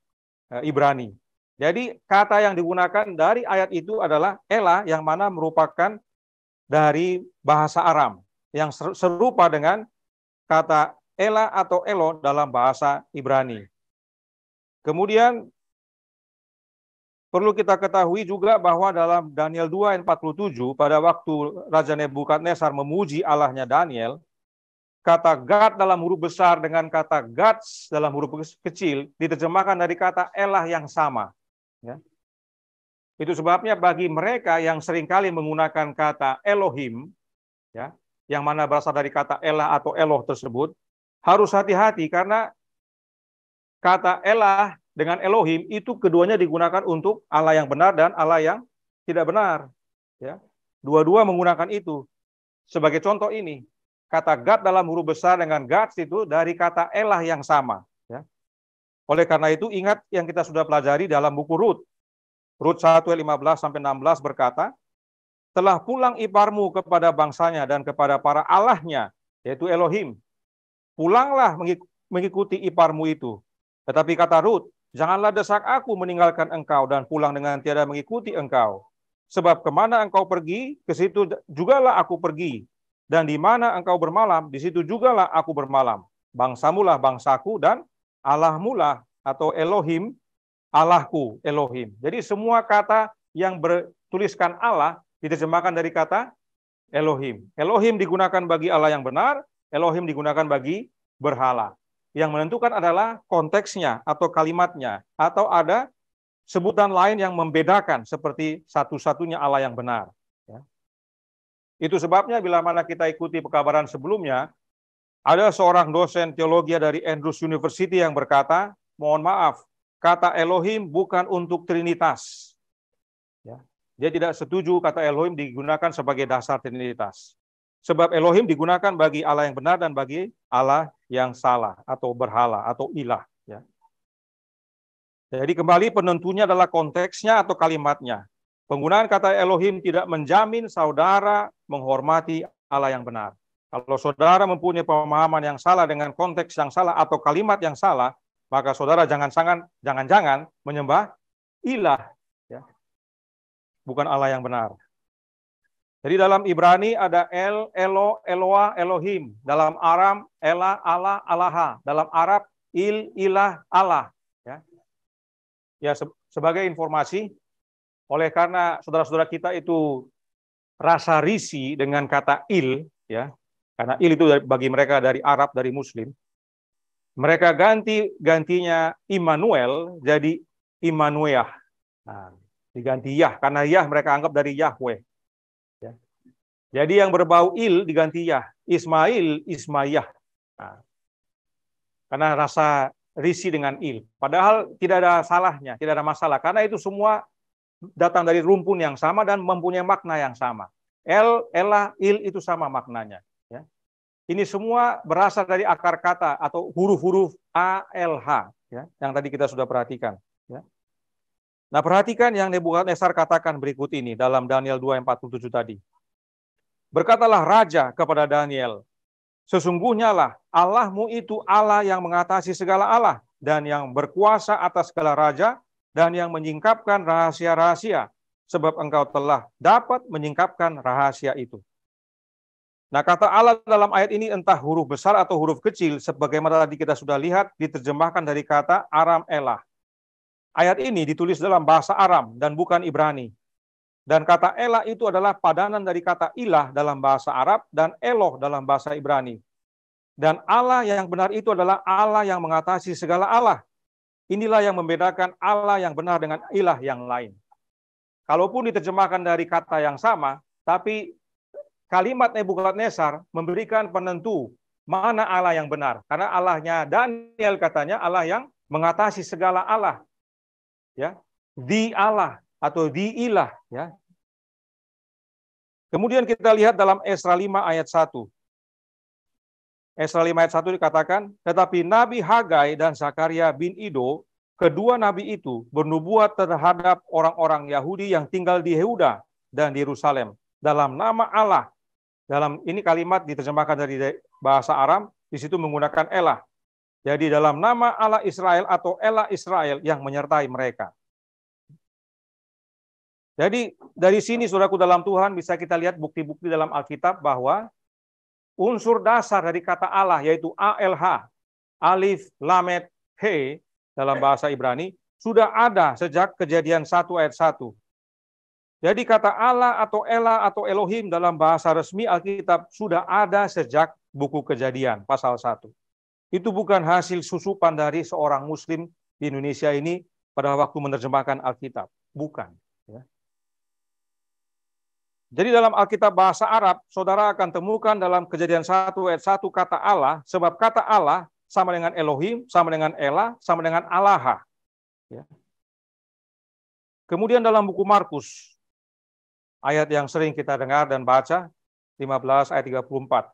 Ibrani. Jadi kata yang digunakan dari ayat itu adalah Elah, yang mana merupakan dari bahasa Aram, yang serupa dengan kata Elah atau Elo dalam bahasa Ibrani. Kemudian perlu kita ketahui juga bahwa dalam Daniel 2 ayat 47, pada waktu Raja Nebukadnezar memuji Allahnya Daniel, kata God dalam huruf besar dengan kata Gods dalam huruf kecil diterjemahkan dari kata Elah yang sama. Ya. Itu sebabnya bagi mereka yang seringkali menggunakan kata Elohim, ya, yang mana berasal dari kata Elah atau Eloh tersebut, harus hati-hati karena kata Elah dengan Elohim itu keduanya digunakan untuk Allah yang benar dan Allah yang tidak benar. Ya. Dua-dua menggunakan itu. Sebagai contoh ini, kata God dalam huruf besar dengan Gods itu dari kata Elah yang sama. Ya. Oleh karena itu ingat yang kita sudah pelajari dalam buku Rut. Rut 1 ayat 15 sampai 16 berkata, telah pulang iparmu kepada bangsanya dan kepada para allahnya, yaitu Elohim. Pulanglah mengikuti iparmu itu. Tetapi kata Rut, janganlah desak aku meninggalkan engkau dan pulang dengan tiada mengikuti engkau. Sebab kemana engkau pergi, ke situ jugalah aku pergi. Dan di mana engkau bermalam, di situ jugalah aku bermalam. Bangsamulah bangsaku dan Allahmulah atau Elohim, Allahku, Elohim. Jadi semua kata yang bertuliskan Allah diterjemahkan dari kata Elohim. Elohim digunakan bagi Allah yang benar, Elohim digunakan bagi berhala. Yang menentukan adalah konteksnya atau kalimatnya, atau ada sebutan lain yang membedakan seperti satu-satunya Allah yang benar. Ya. Itu sebabnya bila mana kita ikuti pekabaran sebelumnya, ada seorang dosen teologi dari Andrews University yang berkata, mohon maaf, kata Elohim bukan untuk Trinitas. Ya. Dia tidak setuju kata Elohim digunakan sebagai dasar Trinitas. Sebab Elohim digunakan bagi Allah yang benar dan bagi Allah yang salah atau berhala atau ilah. Ya. Jadi kembali penentunya adalah konteksnya atau kalimatnya. Penggunaan kata Elohim tidak menjamin saudara menghormati Allah yang benar. Kalau saudara mempunyai pemahaman yang salah dengan konteks yang salah atau kalimat yang salah, maka saudara jangan-jangan menyembah ilah, ya. Bukan Allah yang benar. Jadi dalam Ibrani ada El, Elo, Eloah, Elohim. Dalam Aram, Ela, Allah, Allaha. Dalam Arab, Il, Ilah, Allah. Ya, sebagai informasi, oleh karena saudara-saudara kita itu rasa risih dengan kata il, ya, karena il itu bagi mereka dari Arab, dari Muslim, mereka gantinya Immanuel jadi Immanuel. Nah, diganti Yah, karena Yah mereka anggap dari Yahweh. Ya. Jadi yang berbau il diganti Yah, Ismail, Ismayah. Nah, karena rasa risih dengan il. Padahal tidak ada salahnya, tidak ada masalah. Karena itu semua datang dari rumpun yang sama dan mempunyai makna yang sama. El, Elah, il itu sama maknanya. Ya. Ini semua berasal dari akar kata atau huruf-huruf A, L, H. Ya, yang tadi kita sudah perhatikan. Ya. Nah, perhatikan yang Nebukadnezar katakan berikut ini dalam Daniel 2:47 tadi. Berkatalah Raja kepada Daniel, sesungguhnya lah Allahmu itu Allah yang mengatasi segala Allah dan yang berkuasa atas segala raja dan yang menyingkapkan rahasia-rahasia, sebab engkau telah dapat menyingkapkan rahasia itu. Nah, kata Allah dalam ayat ini entah huruf besar atau huruf kecil, sebagaimana tadi kita sudah lihat diterjemahkan dari kata Aram Elah. Ayat ini ditulis dalam bahasa Aram dan bukan Ibrani. Dan kata Elah itu adalah padanan dari kata ilah dalam bahasa Arab dan Eloh dalam bahasa Ibrani. Dan Allah yang benar itu adalah Allah yang mengatasi segala Allah. Inilah yang membedakan Allah yang benar dengan ilah yang lain. Kalaupun diterjemahkan dari kata yang sama, tapi kalimat Nebukadnezar memberikan penentu mana Allah yang benar. Karena Allahnya Daniel katanya Allah yang mengatasi segala Allah. Ya, di Allah atau di ilah, ya. Kemudian kita lihat dalam Esra 5 ayat 1. Esra 5 ayat 1 dikatakan, tetapi Nabi Hagai dan Zakaria bin Ido, kedua nabi itu bernubuat terhadap orang-orang Yahudi yang tinggal di Yehuda dan di Yerusalem dalam nama Allah. Dalam ini kalimat diterjemahkan dari bahasa Aram, di situ menggunakan Elah. Jadi dalam nama Allah Israel atau Elah Israel yang menyertai mereka. Jadi dari sini saudaraku dalam Tuhan bisa kita lihat bukti-bukti dalam Alkitab bahwa unsur dasar dari kata Allah yaitu ALH, Alif, Lamed, He dalam bahasa Ibrani sudah ada sejak Kejadian 1 ayat 1. Jadi kata Allah atau Elah atau Elohim dalam bahasa resmi Alkitab sudah ada sejak buku Kejadian pasal 1. Itu bukan hasil susupan dari seorang Muslim di Indonesia ini pada waktu menerjemahkan Alkitab. Bukan. Ya. Jadi dalam Alkitab bahasa Arab, saudara akan temukan dalam Kejadian 1 ayat 1 kata Allah, sebab kata Allah sama dengan Elohim, sama dengan Elah, sama dengan Allah. Ya. Kemudian dalam buku Markus, ayat yang sering kita dengar dan baca, 15 ayat 34.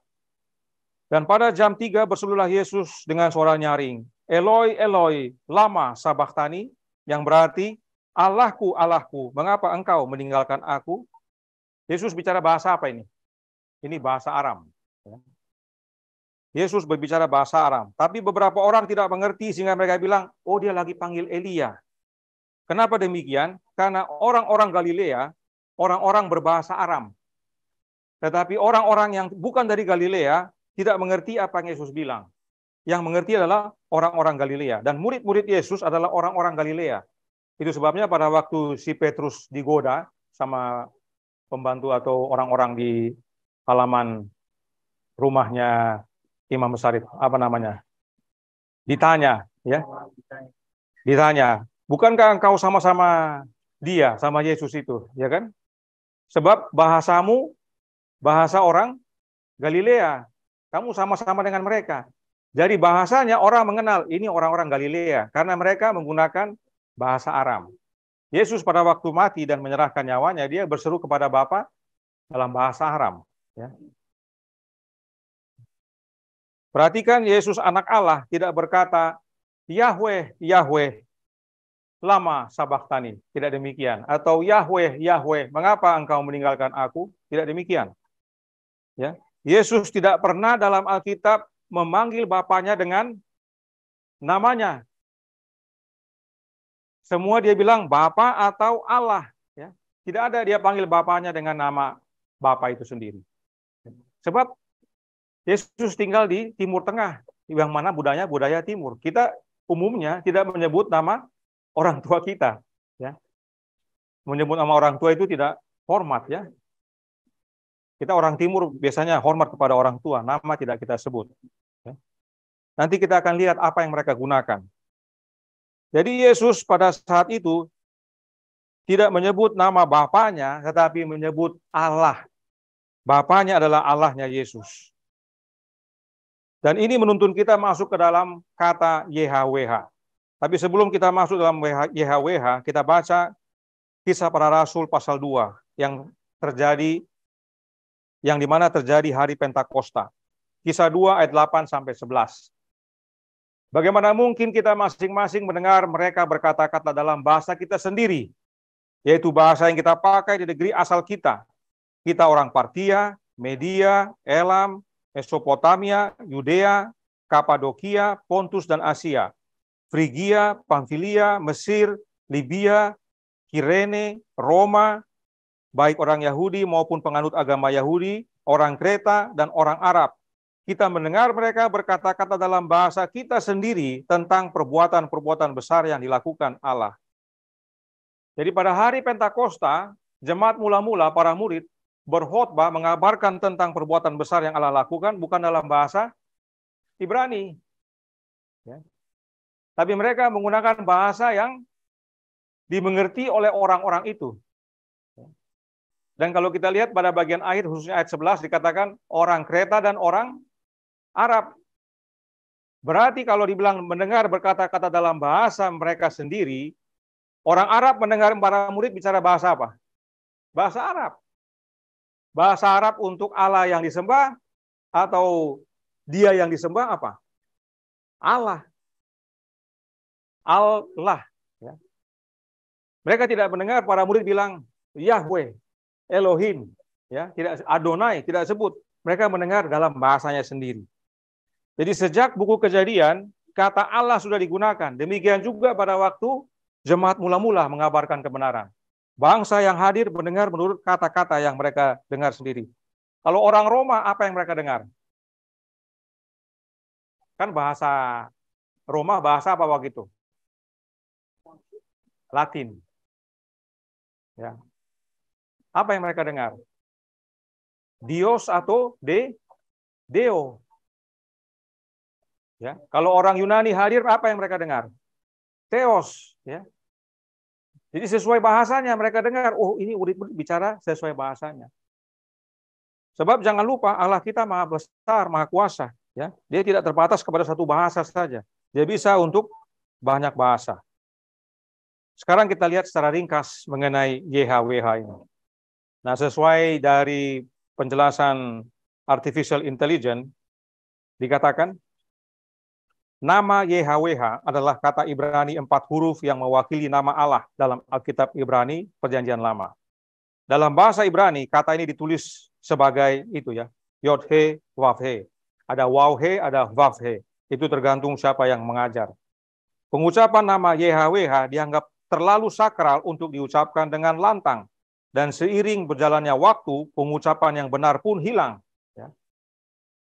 Dan pada jam 3 bersululah Yesus dengan suara nyaring, Eloi, Eloi, lama sabachthani, yang berarti, Allahku, Allahku, mengapa engkau meninggalkan aku? Yesus bicara bahasa apa ini? Ini bahasa Aram. Yesus berbicara bahasa Aram. Tapi beberapa orang tidak mengerti sehingga mereka bilang, oh dia lagi panggil Elia. Kenapa demikian? Karena orang-orang Galilea, orang-orang berbahasa Aram. Tetapi orang-orang yang bukan dari Galilea tidak mengerti apa yang Yesus bilang. Yang mengerti adalah orang-orang Galilea. Dan murid-murid Yesus adalah orang-orang Galilea. Itu sebabnya pada waktu si Petrus digoda sama pembantu atau orang-orang di halaman rumahnya Imam besar itu, apa namanya? Ditanya, ya. Ditanya, bukankah engkau sama-sama dia, sama Yesus itu, ya kan? Sebab bahasamu, bahasa orang Galilea, kamu sama-sama dengan mereka. Jadi bahasanya orang mengenal, ini orang-orang Galilea, karena mereka menggunakan bahasa Aram. Yesus pada waktu mati dan menyerahkan nyawanya, dia berseru kepada Bapa dalam bahasa Aram. Ya. Perhatikan, Yesus anak Allah tidak berkata, Yahweh, Yahweh, lama sabachthani. Tidak demikian. Atau Yahweh, Yahweh, mengapa engkau meninggalkan aku? Tidak demikian. Ya. Yesus tidak pernah dalam Alkitab memanggil Bapaknya dengan namanya. Semua dia bilang Bapa atau Allah. Ya. Tidak ada dia panggil Bapaknya dengan nama Bapa itu sendiri. Sebab Yesus tinggal di Timur Tengah, yang mana budaya Timur. Kita umumnya tidak menyebut nama orang tua kita. Ya. Menyebut nama orang tua itu tidak hormat. Ya. Kita orang Timur biasanya hormat kepada orang tua, nama tidak kita sebut. Ya. Nanti kita akan lihat apa yang mereka gunakan. Jadi Yesus pada saat itu tidak menyebut nama Bapaknya, tetapi menyebut Allah. Bapaknya adalah Allahnya Yesus. Dan ini menuntun kita masuk ke dalam kata YHWH. Tapi sebelum kita masuk dalam YHWH, kita baca Kisah Para Rasul pasal 2 yang terjadi, yang dimana terjadi hari Pentakosta. Kisah 2 ayat 8 sampai 11. Bagaimana mungkin kita masing-masing mendengar mereka berkata-kata dalam bahasa kita sendiri, yaitu bahasa yang kita pakai di negeri asal kita. Kita orang Partia, Media, Elam, Mesopotamia, Yudea, Kapadokia, Pontus dan Asia, Frigia, Pamfilia, Mesir, Libya, Kirene, Roma, baik orang Yahudi maupun penganut agama Yahudi, orang Kreta dan orang Arab. Kita mendengar mereka berkata-kata dalam bahasa kita sendiri tentang perbuatan-perbuatan besar yang dilakukan Allah. Jadi pada hari Pentakosta, jemaat mula-mula, para murid, berkhotbah mengabarkan tentang perbuatan besar yang Allah lakukan bukan dalam bahasa Ibrani. Ya. Tapi mereka menggunakan bahasa yang dimengerti oleh orang-orang itu. Dan kalau kita lihat pada bagian akhir, khususnya ayat 11, dikatakan orang Kreta dan orang Arab. Berarti kalau dibilang mendengar berkata-kata dalam bahasa mereka sendiri, orang Arab mendengar para murid bicara bahasa apa? Bahasa Arab. Bahasa Arab untuk Allah yang disembah atau dia yang disembah apa? Allah. Allah. Ya. Mereka tidak mendengar para murid bilang Yahweh, Elohim, ya, tidak Adonai, tidak sebut. Mereka mendengar dalam bahasanya sendiri. Jadi sejak buku Kejadian, kata Allah sudah digunakan. Demikian juga pada waktu jemaat mula-mula mengabarkan kebenaran. Bangsa yang hadir mendengar menurut kata-kata yang mereka dengar sendiri. Kalau orang Roma, apa yang mereka dengar? Kan bahasa Roma, bahasa apa waktu itu? Latin. Ya. Apa yang mereka dengar? Dios atau Deo. Ya. Kalau orang Yunani hadir, apa yang mereka dengar? Theos. Ya. Jadi sesuai bahasanya mereka dengar, oh ini murid-murid bicara sesuai bahasanya. Sebab jangan lupa Allah kita maha besar, maha kuasa. Ya. Dia tidak terbatas kepada satu bahasa saja. Dia bisa untuk banyak bahasa. Sekarang kita lihat secara ringkas mengenai YHWH ini. Nah, sesuai dari penjelasan Artificial Intelligence, dikatakan, nama YHWH adalah kata Ibrani 4 huruf yang mewakili nama Allah dalam Alkitab Ibrani Perjanjian Lama. Dalam bahasa Ibrani, kata ini ditulis sebagai itu ya, Yod-He, Wav-He. Ada Waw-He, ada Wav-He. Itu tergantung siapa yang mengajar. Pengucapan nama YHWH dianggap terlalu sakral untuk diucapkan dengan lantang. Dan seiring berjalannya waktu, pengucapan yang benar pun hilang.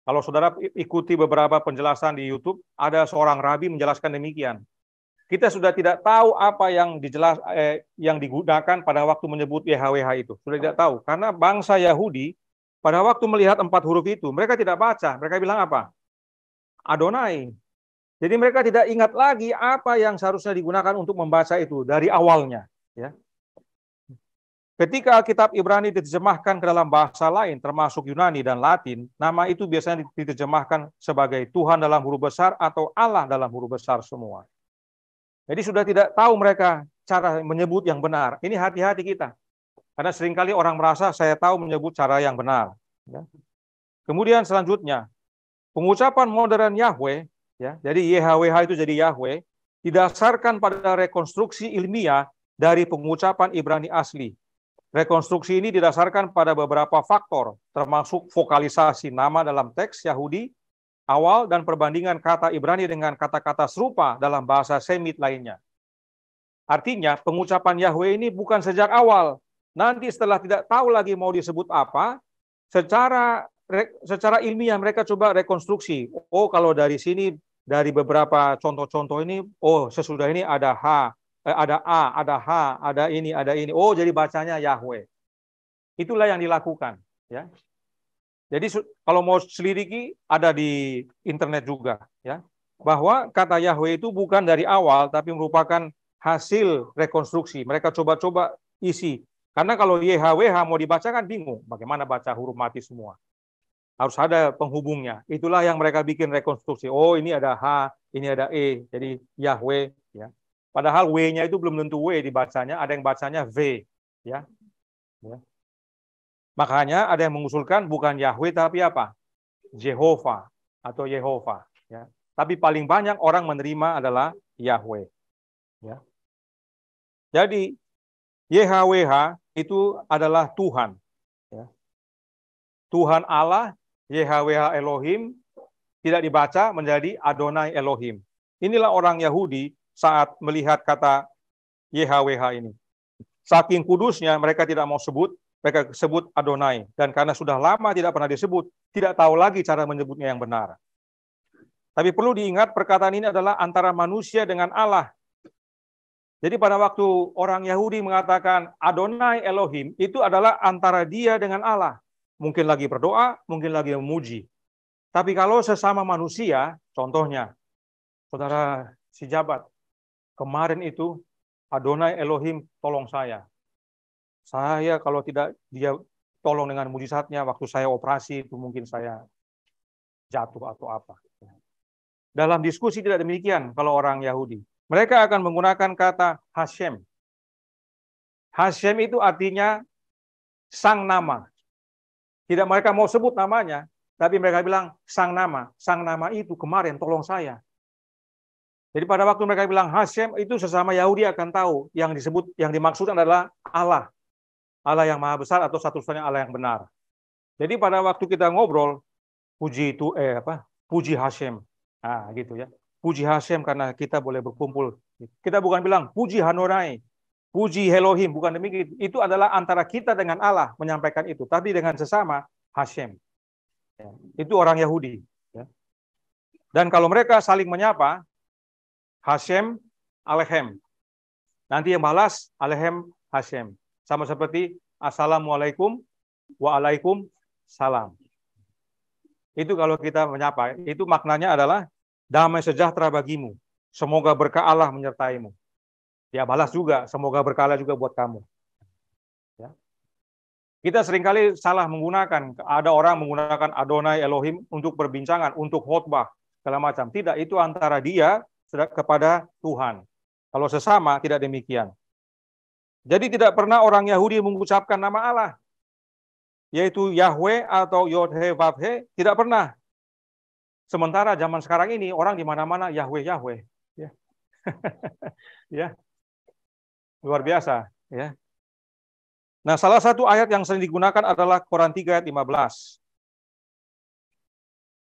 Kalau saudara ikuti beberapa penjelasan di YouTube, ada seorang rabi menjelaskan demikian. Kita sudah tidak tahu apa yang yang digunakan pada waktu menyebut YHWH itu. Sudah tidak tahu. Karena bangsa Yahudi pada waktu melihat 4 huruf itu, mereka tidak baca. Mereka bilang apa? Adonai. Jadi mereka tidak ingat lagi apa yang seharusnya digunakan untuk membaca itu dari awalnya. Ya. Ketika Alkitab Ibrani diterjemahkan ke dalam bahasa lain, termasuk Yunani dan Latin, nama itu biasanya diterjemahkan sebagai Tuhan dalam huruf besar atau Allah dalam huruf besar semua. Jadi sudah tidak tahu mereka cara menyebut yang benar. Ini hati-hati kita. Karena seringkali orang merasa saya tahu menyebut cara yang benar. Ya. Kemudian selanjutnya, pengucapan modern Yahweh, ya, jadi YHWH itu jadi Yahweh, didasarkan pada rekonstruksi ilmiah dari pengucapan Ibrani asli. Rekonstruksi ini didasarkan pada beberapa faktor, termasuk vokalisasi nama dalam teks Yahudi awal dan perbandingan kata Ibrani dengan kata-kata serupa dalam bahasa Semit lainnya. Artinya, pengucapan Yahweh ini bukan sejak awal. Nanti setelah tidak tahu lagi mau disebut apa, secara ilmiah mereka coba rekonstruksi. Oh, kalau dari sini, dari beberapa contoh-contoh ini, oh sesudah ini ada H, ada A, ada H, ada ini, ada ini. Oh, jadi bacanya Yahweh. Itulah yang dilakukan. Ya. Jadi kalau mau selidiki, ada di internet juga. Ya. Bahwa kata Yahweh itu bukan dari awal, tapi merupakan hasil rekonstruksi. Mereka coba-coba isi. Karena kalau YHWH mau dibacakan bingung. Bagaimana baca huruf mati semua. Harus ada penghubungnya. Itulah yang mereka bikin rekonstruksi. Oh, ini ada H, ini ada E. Jadi Yahweh. Ya. Padahal W-nya itu belum tentu W dibacanya, ada yang bacanya V. Ya. Ya. Makanya ada yang mengusulkan bukan Yahweh tapi apa? Jehovah atau Yehova. Ya. Tapi paling banyak orang menerima adalah Yahweh. Ya. Jadi YHWH itu adalah Tuhan. Ya. Tuhan Allah, YHWH Elohim, tidak dibaca menjadi Adonai Elohim. Inilah orang Yahudi saat melihat kata YHWH ini. Saking kudusnya mereka tidak mau sebut, mereka sebut Adonai. Dan karena sudah lama tidak pernah disebut, tidak tahu lagi cara menyebutnya yang benar. Tapi perlu diingat perkataan ini adalah antara manusia dengan Allah. Jadi pada waktu orang Yahudi mengatakan Adonai Elohim, itu adalah antara dia dengan Allah. Mungkin lagi berdoa, mungkin lagi memuji. Tapi kalau sesama manusia, contohnya, saudara si Jabat, kemarin itu Adonai Elohim tolong saya. Saya kalau tidak dia tolong dengan mujizatnya, waktu saya operasi itu mungkin saya jatuh atau apa. Dalam diskusi tidak demikian kalau orang Yahudi. Mereka akan menggunakan kata Hashem. Hashem itu artinya sang nama. Tidak mereka mau sebut namanya, tapi mereka bilang sang nama. Sang nama itu kemarin tolong saya. Jadi pada waktu mereka bilang Hashem, itu sesama Yahudi akan tahu yang disebut, yang dimaksud adalah Allah. Allah yang maha besar atau satu-satunya Allah yang benar. Jadi pada waktu kita ngobrol, puji itu puji Hashem. Nah, gitu ya. Puji Hashem karena kita boleh berkumpul. Kita bukan bilang puji Hanonai, puji Elohim, bukan demikian. Itu adalah antara kita dengan Allah menyampaikan itu. Tapi dengan sesama Hashem. Ya, itu orang Yahudi. Ya. Dan kalau mereka saling menyapa, Hashem, Alehem. Nanti yang balas, Alehem, Hashem. Sama seperti Assalamualaikum, Waalaikumsalam. Itu kalau kita menyapa. Itu maknanya adalah damai sejahtera bagimu. Semoga berkah Allah menyertaimu. Ya balas juga, semoga berkah Allah juga buat kamu. Ya. Kita seringkali salah menggunakan, ada orang menggunakan Adonai Elohim untuk perbincangan, untuk khotbah, segala macam. Tidak, itu antara dia kepada Tuhan. Kalau sesama, tidak demikian. Jadi tidak pernah orang Yahudi mengucapkan nama Allah, yaitu Yahweh atau Yod-He-Vav-He, tidak pernah. Sementara zaman sekarang ini orang di mana-mana Yahweh Yahweh, ya, ya, luar biasa, ya. Nah, salah satu ayat yang sering digunakan adalah Quran 3 ayat 15.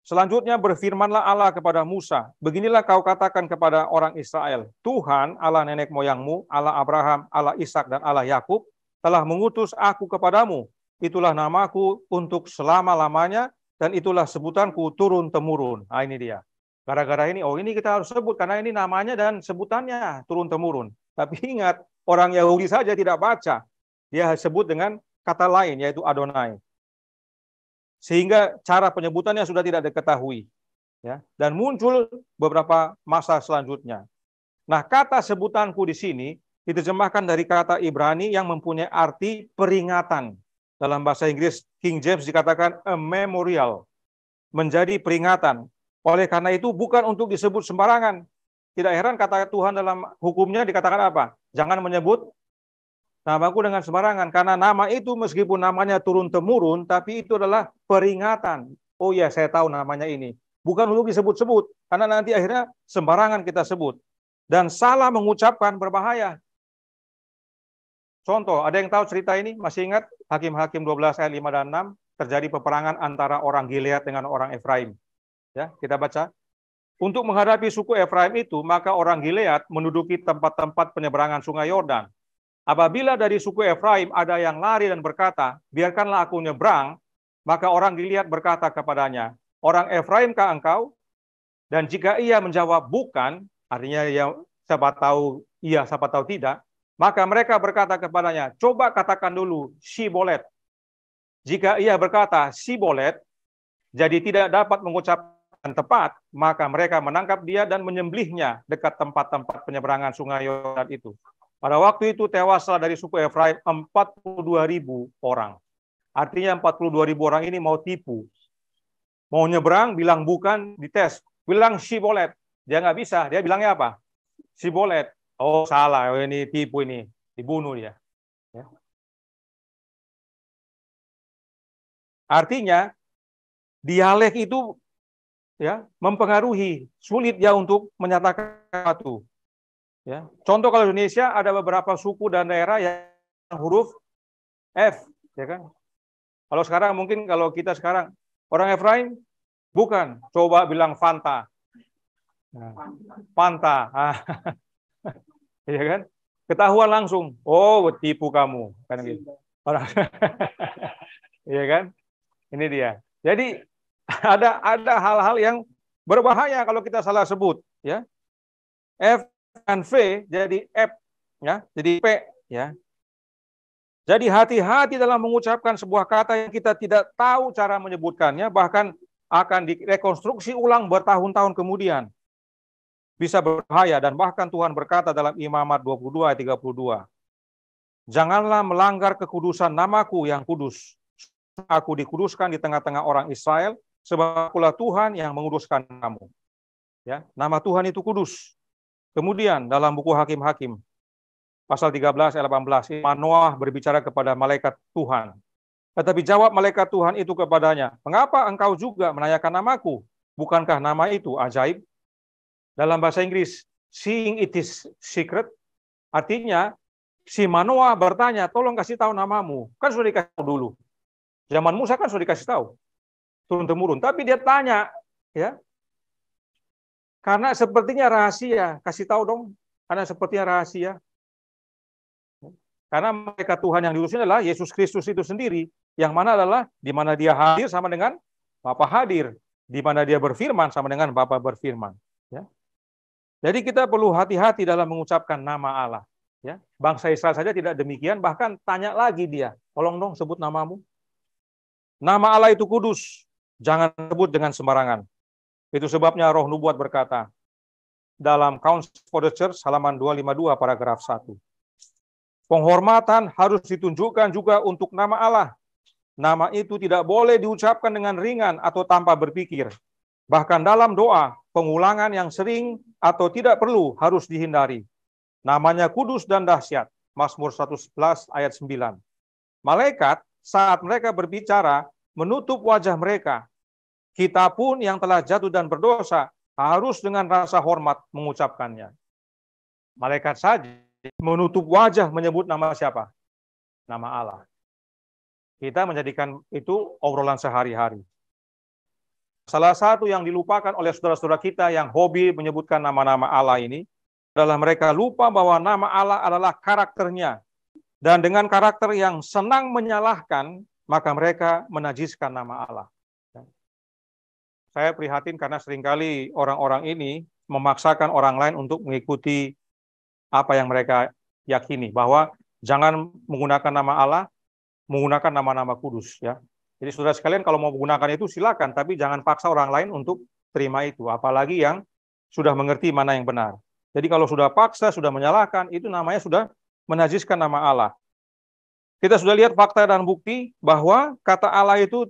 Selanjutnya berfirmanlah Allah kepada Musa, beginilah kau katakan kepada orang Israel, Tuhan Allah nenek moyangmu, Allah Abraham, Allah Ishak dan Allah Yakub telah mengutus aku kepadamu. Itulah namaku untuk selama-lamanya. Dan itulah sebutanku turun-temurun. Nah ini dia. Gara-gara ini, oh ini kita harus sebut. Karena ini namanya dan sebutannya turun-temurun. Tapi ingat, orang Yahudi saja tidak baca. Dia sebut dengan kata lain, yaitu Adonai. sehingga cara penyebutannya sudah tidak diketahui. Ya, dan muncul beberapa masa selanjutnya. Nah, kata sebutanku di sini diterjemahkan dari kata Ibrani yang mempunyai arti peringatan. Dalam bahasa Inggris, King James dikatakan a memorial, menjadi peringatan. Oleh karena itu bukan untuk disebut sembarangan. Tidak heran kata Tuhan dalam hukumnya dikatakan apa? Jangan menyebut namaku dengan sembarangan, karena nama itu meskipun namanya turun-temurun, tapi itu adalah peringatan. Oh ya, saya tahu namanya ini. Bukan untuk disebut-sebut, karena nanti akhirnya sembarangan kita sebut. Dan salah mengucapkan berbahaya. Contoh, ada yang tahu cerita ini? Masih ingat Hakim-Hakim 12 ayat 5 dan 6? Terjadi peperangan antara orang Gilead dengan orang Efraim. Ya, kita baca. Untuk menghadapi suku Efraim itu, maka orang Gilead menduduki tempat-tempat penyeberangan sungai Yordan. Apabila dari suku Efraim ada yang lari dan berkata, biarkanlah aku nyebrang, maka orang Gilead berkata kepadanya, orang Efraimkah engkau? Dan jika ia menjawab bukan, artinya ya siapa tahu iya, siapa tahu tidak, maka mereka berkata kepadanya, coba katakan dulu Sibolet. Jika ia berkata Sibolet, jadi tidak dapat mengucapkan tepat, maka mereka menangkap dia dan menyembelihnya dekat tempat-tempat penyeberangan sungai Yordan itu. Pada waktu itu tewaslah dari suku Efraim 42.000 orang. Artinya 42.000 orang ini mau tipu. Mau nyebrang, bilang bukan, dites. Bilang Sibolet. Dia nggak bisa. Dia bilangnya apa? Sibolet. Oh, salah. Oh, ini tipu ini. Dibunuh dia. Ya. Artinya, dialek itu ya mempengaruhi. Sulit ya untuk menyatakan satu. Ya. Contoh kalau Indonesia ada beberapa suku dan daerah yang huruf F. Ya kan? Kalau sekarang mungkin kalau kita sekarang, orang Efraim, bukan. Coba bilang Fanta. Nah, Fanta. Iya kan? Ketahuan langsung. Oh, tipu kamu. Kan gitu. Iya kan? Ini dia. Jadi ada hal-hal yang berbahaya kalau kita salah sebut. Ya. F dan V jadi F. Ya. Jadi P. Ya. Jadi hati-hati dalam mengucapkan sebuah kata yang kita tidak tahu cara menyebutkannya, bahkan akan direkonstruksi ulang bertahun-tahun kemudian. Bisa berbahaya, dan bahkan Tuhan berkata dalam Imamat 22 ayat 32, janganlah melanggar kekudusan namaku yang kudus. Aku dikuduskan di tengah-tengah orang Israel, sebab akulah Tuhan yang menguduskan kamu. Ya, nama Tuhan itu kudus. Kemudian dalam buku Hakim-Hakim, pasal 13 ayat 18, Manoah berbicara kepada malaikat Tuhan. Tetapi jawab malaikat Tuhan itu kepadanya, mengapa engkau juga menanyakan namaku? Bukankah nama itu ajaib? Dalam bahasa Inggris, seeing it is secret, artinya si Manoah bertanya, tolong kasih tahu namamu. Kan sudah dikasih tahu dulu. Zaman Musa kan sudah dikasih tahu. Turun-temurun. Tapi dia tanya, ya, karena sepertinya rahasia. Kasih tahu dong, karena sepertinya rahasia. Karena malaikat Tuhan yang diutus adalah Yesus Kristus itu sendiri, yang mana adalah di mana dia hadir sama dengan Bapa hadir, di mana dia berfirman sama dengan Bapa berfirman. Ya. Jadi kita perlu hati-hati dalam mengucapkan nama Allah. Ya. Bangsa Israel saja tidak demikian, bahkan tanya lagi dia, tolong dong sebut namamu. Nama Allah itu kudus, jangan sebut dengan sembarangan. Itu sebabnya Roh Nubuat berkata dalam Counsel for the Church halaman 252 paragraf 1. Penghormatan harus ditunjukkan juga untuk nama Allah. Nama itu tidak boleh diucapkan dengan ringan atau tanpa berpikir. Bahkan dalam doa, pengulangan yang sering atau tidak perlu harus dihindari. Namanya kudus dan dahsyat. Mazmur 111 ayat 9. Malaikat saat mereka berbicara menutup wajah mereka. Kita pun yang telah jatuh dan berdosa harus dengan rasa hormat mengucapkannya. Malaikat saja menutup wajah menyebut nama siapa? Nama Allah. Kita menjadikan itu obrolan sehari-hari. Salah satu yang dilupakan oleh saudara-saudara kita yang hobi menyebutkan nama-nama Allah ini adalah mereka lupa bahwa nama Allah adalah karakternya. Dan dengan karakter yang senang menyalahkan, maka mereka menajiskan nama Allah. Saya prihatin karena seringkali orang-orang ini memaksakan orang lain untuk mengikuti apa yang mereka yakini, bahwa jangan menggunakan nama Allah, menggunakan nama-nama kudus. Ya, Jadi saudara sekalian kalau mau menggunakan itu silakan, tapi jangan paksa orang lain untuk terima itu, apalagi yang sudah mengerti mana yang benar. Jadi kalau sudah paksa, sudah menyalahkan, itu namanya sudah menajiskan nama Allah. Kita sudah lihat fakta dan bukti bahwa kata Allah itu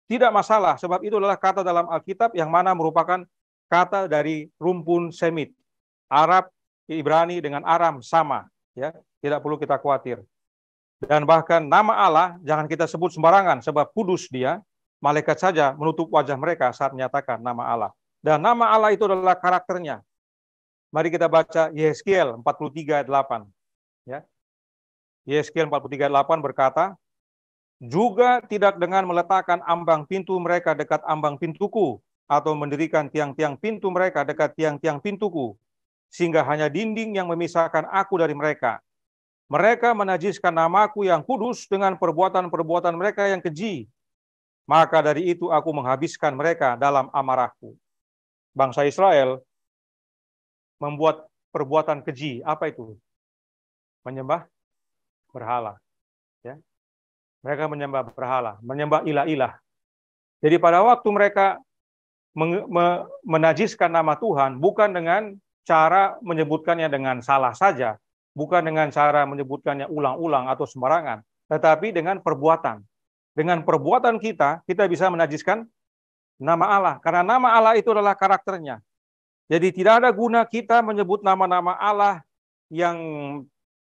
tidak masalah, sebab itu adalah kata dalam Alkitab yang mana merupakan kata dari rumpun Semit. Arab, Ibrani dengan Aram sama, ya, tidak perlu kita khawatir. Dan bahkan nama Allah jangan kita sebut sembarangan, sebab kudus Dia, malaikat saja menutup wajah mereka saat menyatakan nama Allah. Dan nama Allah itu adalah karakternya. Mari kita baca Yehezkiel 43 ayat 8. Ya. Yehezkiel 43 ayat 8 berkata, juga tidak dengan meletakkan ambang pintu mereka dekat ambang pintuku, atau mendirikan tiang-tiang pintu mereka dekat tiang-tiang pintuku, sehingga hanya dinding yang memisahkan aku dari mereka. Mereka menajiskan namaku yang kudus dengan perbuatan-perbuatan mereka yang keji. Maka dari itu aku menghabiskan mereka dalam amarahku. Bangsa Israel membuat perbuatan keji. Apa itu? Menyembah berhala. Ya. Mereka menyembah berhala, menyembah ilah-ilah. Jadi pada waktu mereka menajiskan nama Tuhan, bukan dengan cara menyebutkannya dengan salah saja, bukan dengan cara menyebutkannya ulang-ulang atau sembarangan, tetapi dengan perbuatan. Dengan perbuatan kita bisa menajiskan nama Allah. Karena nama Allah itu adalah karakternya. Jadi tidak ada guna kita menyebut nama-nama Allah yang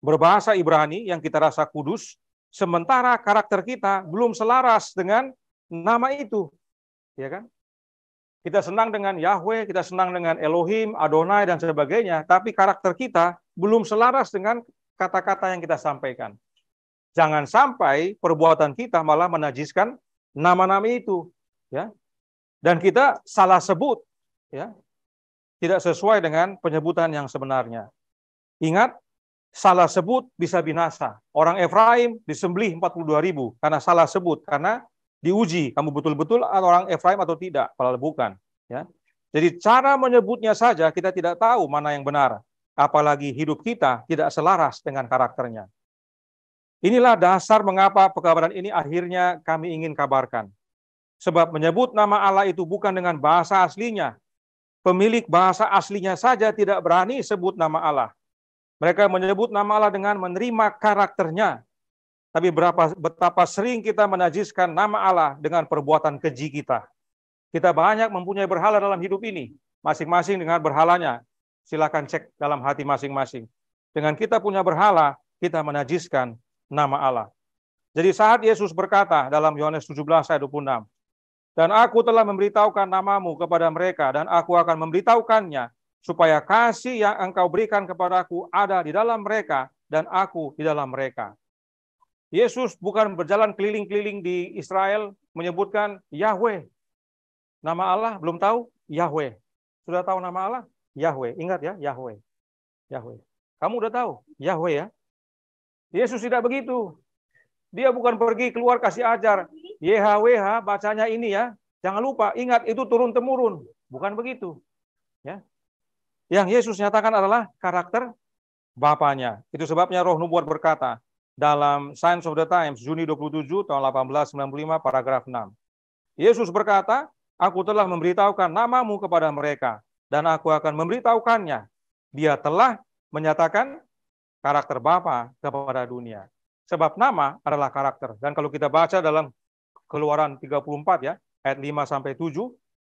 berbahasa Ibrani, yang kita rasa kudus, sementara karakter kita belum selaras dengan nama itu. Ya kan? Kita senang dengan Yahweh, kita senang dengan Elohim, Adonai, dan sebagainya, tapi karakter kita belum selaras dengan kata-kata yang kita sampaikan. Jangan sampai perbuatan kita malah menajiskan nama-nama itu, ya. Dan kita salah sebut, ya. Tidak sesuai dengan penyebutan yang sebenarnya. Ingat, salah sebut bisa binasa. Orang Efraim disembelih 42.000 karena salah sebut, karena diuji kamu betul-betul orang Efraim atau tidak, padahal bukan, ya. Jadi cara menyebutnya saja kita tidak tahu mana yang benar, apalagi hidup kita tidak selaras dengan karakternya. Inilah dasar mengapa pekabaran ini akhirnya kami ingin kabarkan. Sebab menyebut nama Allah itu bukan dengan bahasa aslinya. Pemilik bahasa aslinya saja tidak berani sebut nama Allah. Mereka menyebut nama Allah dengan menerima karakternya. Tapi betapa sering kita menajiskan nama Allah dengan perbuatan keji kita. Kita banyak mempunyai berhala dalam hidup ini. Masing-masing dengan berhalanya. Silakan cek dalam hati masing-masing. Dengan kita punya berhala, kita menajiskan nama Allah. Jadi saat Yesus berkata dalam Yohanes 17 ayat 26, dan aku telah memberitahukan namamu kepada mereka, dan aku akan memberitahukannya, supaya kasih yang engkau berikan kepadaku ada di dalam mereka, dan aku di dalam mereka. Yesus bukan berjalan keliling-keliling di Israel menyebutkan Yahweh. Nama Allah belum tahu? Yahweh. Sudah tahu nama Allah? Yahweh. Ingat ya, Yahweh. Yahweh. Kamu udah tahu? Yahweh ya? Yesus tidak begitu. Dia bukan pergi keluar kasih ajar. YHWH bacanya ini ya. Jangan lupa, ingat itu turun-temurun. Bukan begitu. Ya. Yang Yesus nyatakan adalah karakter Bapaknya. Itu sebabnya Roh Nubuat berkata dalam Signs of the Times, Juni 27 tahun 1895, paragraf 6. Yesus berkata, aku telah memberitahukan namamu kepada mereka, dan aku akan memberitahukannya. Dia telah menyatakan karakter Bapa kepada dunia. Sebab nama adalah karakter. Dan kalau kita baca dalam Keluaran 34 ya, ayat 5-7,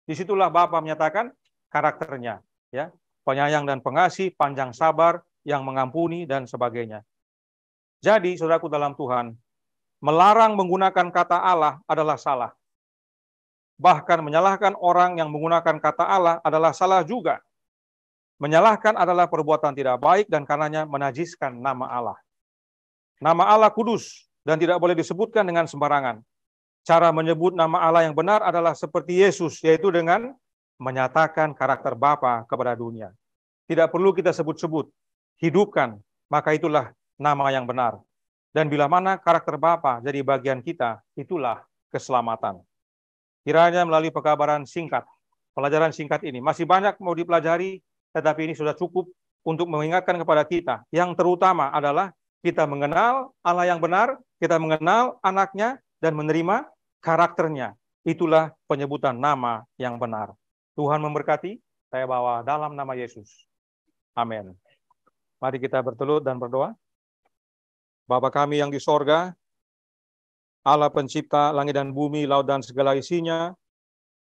disitulah Bapa menyatakan karakternya. Ya, penyayang dan pengasih, panjang sabar, yang mengampuni, dan sebagainya. Jadi, saudaraku dalam Tuhan, melarang menggunakan kata Allah adalah salah. Bahkan menyalahkan orang yang menggunakan kata Allah adalah salah juga. Menyalahkan adalah perbuatan tidak baik dan karenanya menajiskan nama Allah. Nama Allah kudus dan tidak boleh disebutkan dengan sembarangan. Cara menyebut nama Allah yang benar adalah seperti Yesus, yaitu dengan menyatakan karakter Bapa kepada dunia. Tidak perlu kita sebut-sebut, hidupkan, maka itulah nama yang benar. Dan bila mana karakter Bapa jadi bagian kita, itulah keselamatan. Kiranya melalui pekabaran singkat, pelajaran singkat ini, masih banyak mau dipelajari, tetapi ini sudah cukup untuk mengingatkan kepada kita. Yang terutama adalah kita mengenal Allah yang benar, kita mengenal anaknya, dan menerima karakternya. Itulah penyebutan nama yang benar. Tuhan memberkati. Saya bawa dalam nama Yesus. Amin. Mari kita bertelut dan berdoa. Bapa kami yang di sorga, Allah pencipta langit dan bumi, laut dan segala isinya,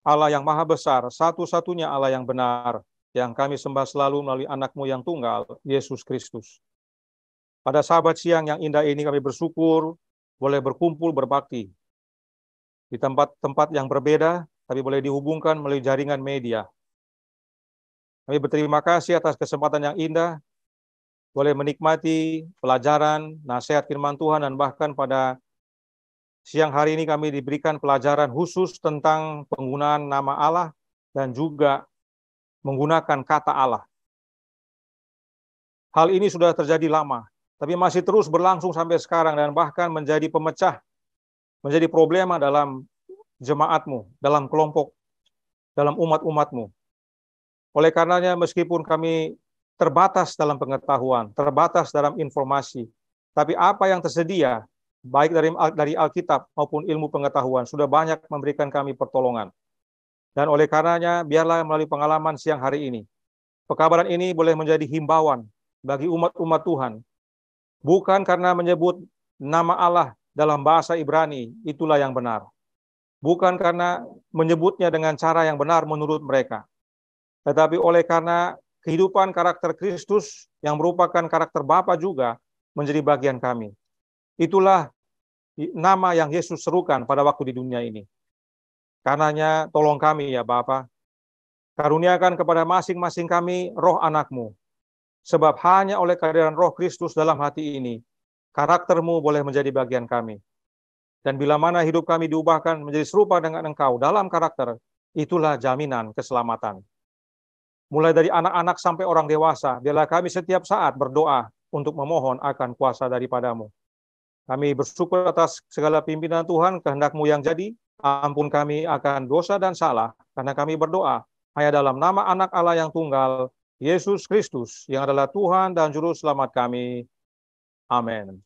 Allah yang maha besar, satu-satunya Allah yang benar, yang kami sembah selalu melalui anak-Mu yang tunggal, Yesus Kristus. Pada sahabat siang yang indah ini kami bersyukur, boleh berkumpul berbakti di tempat-tempat yang berbeda, tapi boleh dihubungkan melalui jaringan media. Kami berterima kasih atas kesempatan yang indah, boleh menikmati pelajaran, nasihat firman Tuhan, dan bahkan pada siang hari ini kami diberikan pelajaran khusus tentang penggunaan nama Allah dan juga menggunakan kata Allah. Hal ini sudah terjadi lama, tapi masih terus berlangsung sampai sekarang dan bahkan menjadi pemecah, menjadi problema dalam jemaat-Mu, dalam kelompok, dalam umat-umat-Mu. Oleh karenanya meskipun kami terbatas dalam pengetahuan, terbatas dalam informasi, tapi apa yang tersedia, baik dari Alkitab maupun ilmu pengetahuan, sudah banyak memberikan kami pertolongan. Dan oleh karenanya, biarlah melalui pengalaman siang hari ini, pekabaran ini boleh menjadi himbauan bagi umat-umat Tuhan. Bukan karena menyebut nama Allah dalam bahasa Ibrani, itulah yang benar. Bukan karena menyebutnya dengan cara yang benar menurut mereka. Tetapi oleh karena kehidupan karakter Kristus yang merupakan karakter Bapa juga menjadi bagian kami. Itulah nama yang Yesus serukan pada waktu di dunia ini. Karenanya tolong kami ya Bapa, karuniakan kepada masing-masing kami roh anak-Mu. Sebab hanya oleh kehadiran roh Kristus dalam hati ini, karakter-Mu boleh menjadi bagian kami. Dan bila mana hidup kami diubahkan menjadi serupa dengan Engkau dalam karakter, itulah jaminan keselamatan. Mulai dari anak-anak sampai orang dewasa, biarlah kami setiap saat berdoa untuk memohon akan kuasa daripada-Mu. Kami bersyukur atas segala pimpinan Tuhan, kehendak-Mu yang jadi. Ampun kami akan dosa dan salah, karena kami berdoa hanya dalam nama anak Allah yang tunggal, Yesus Kristus, yang adalah Tuhan dan Juru Selamat kami. Amin.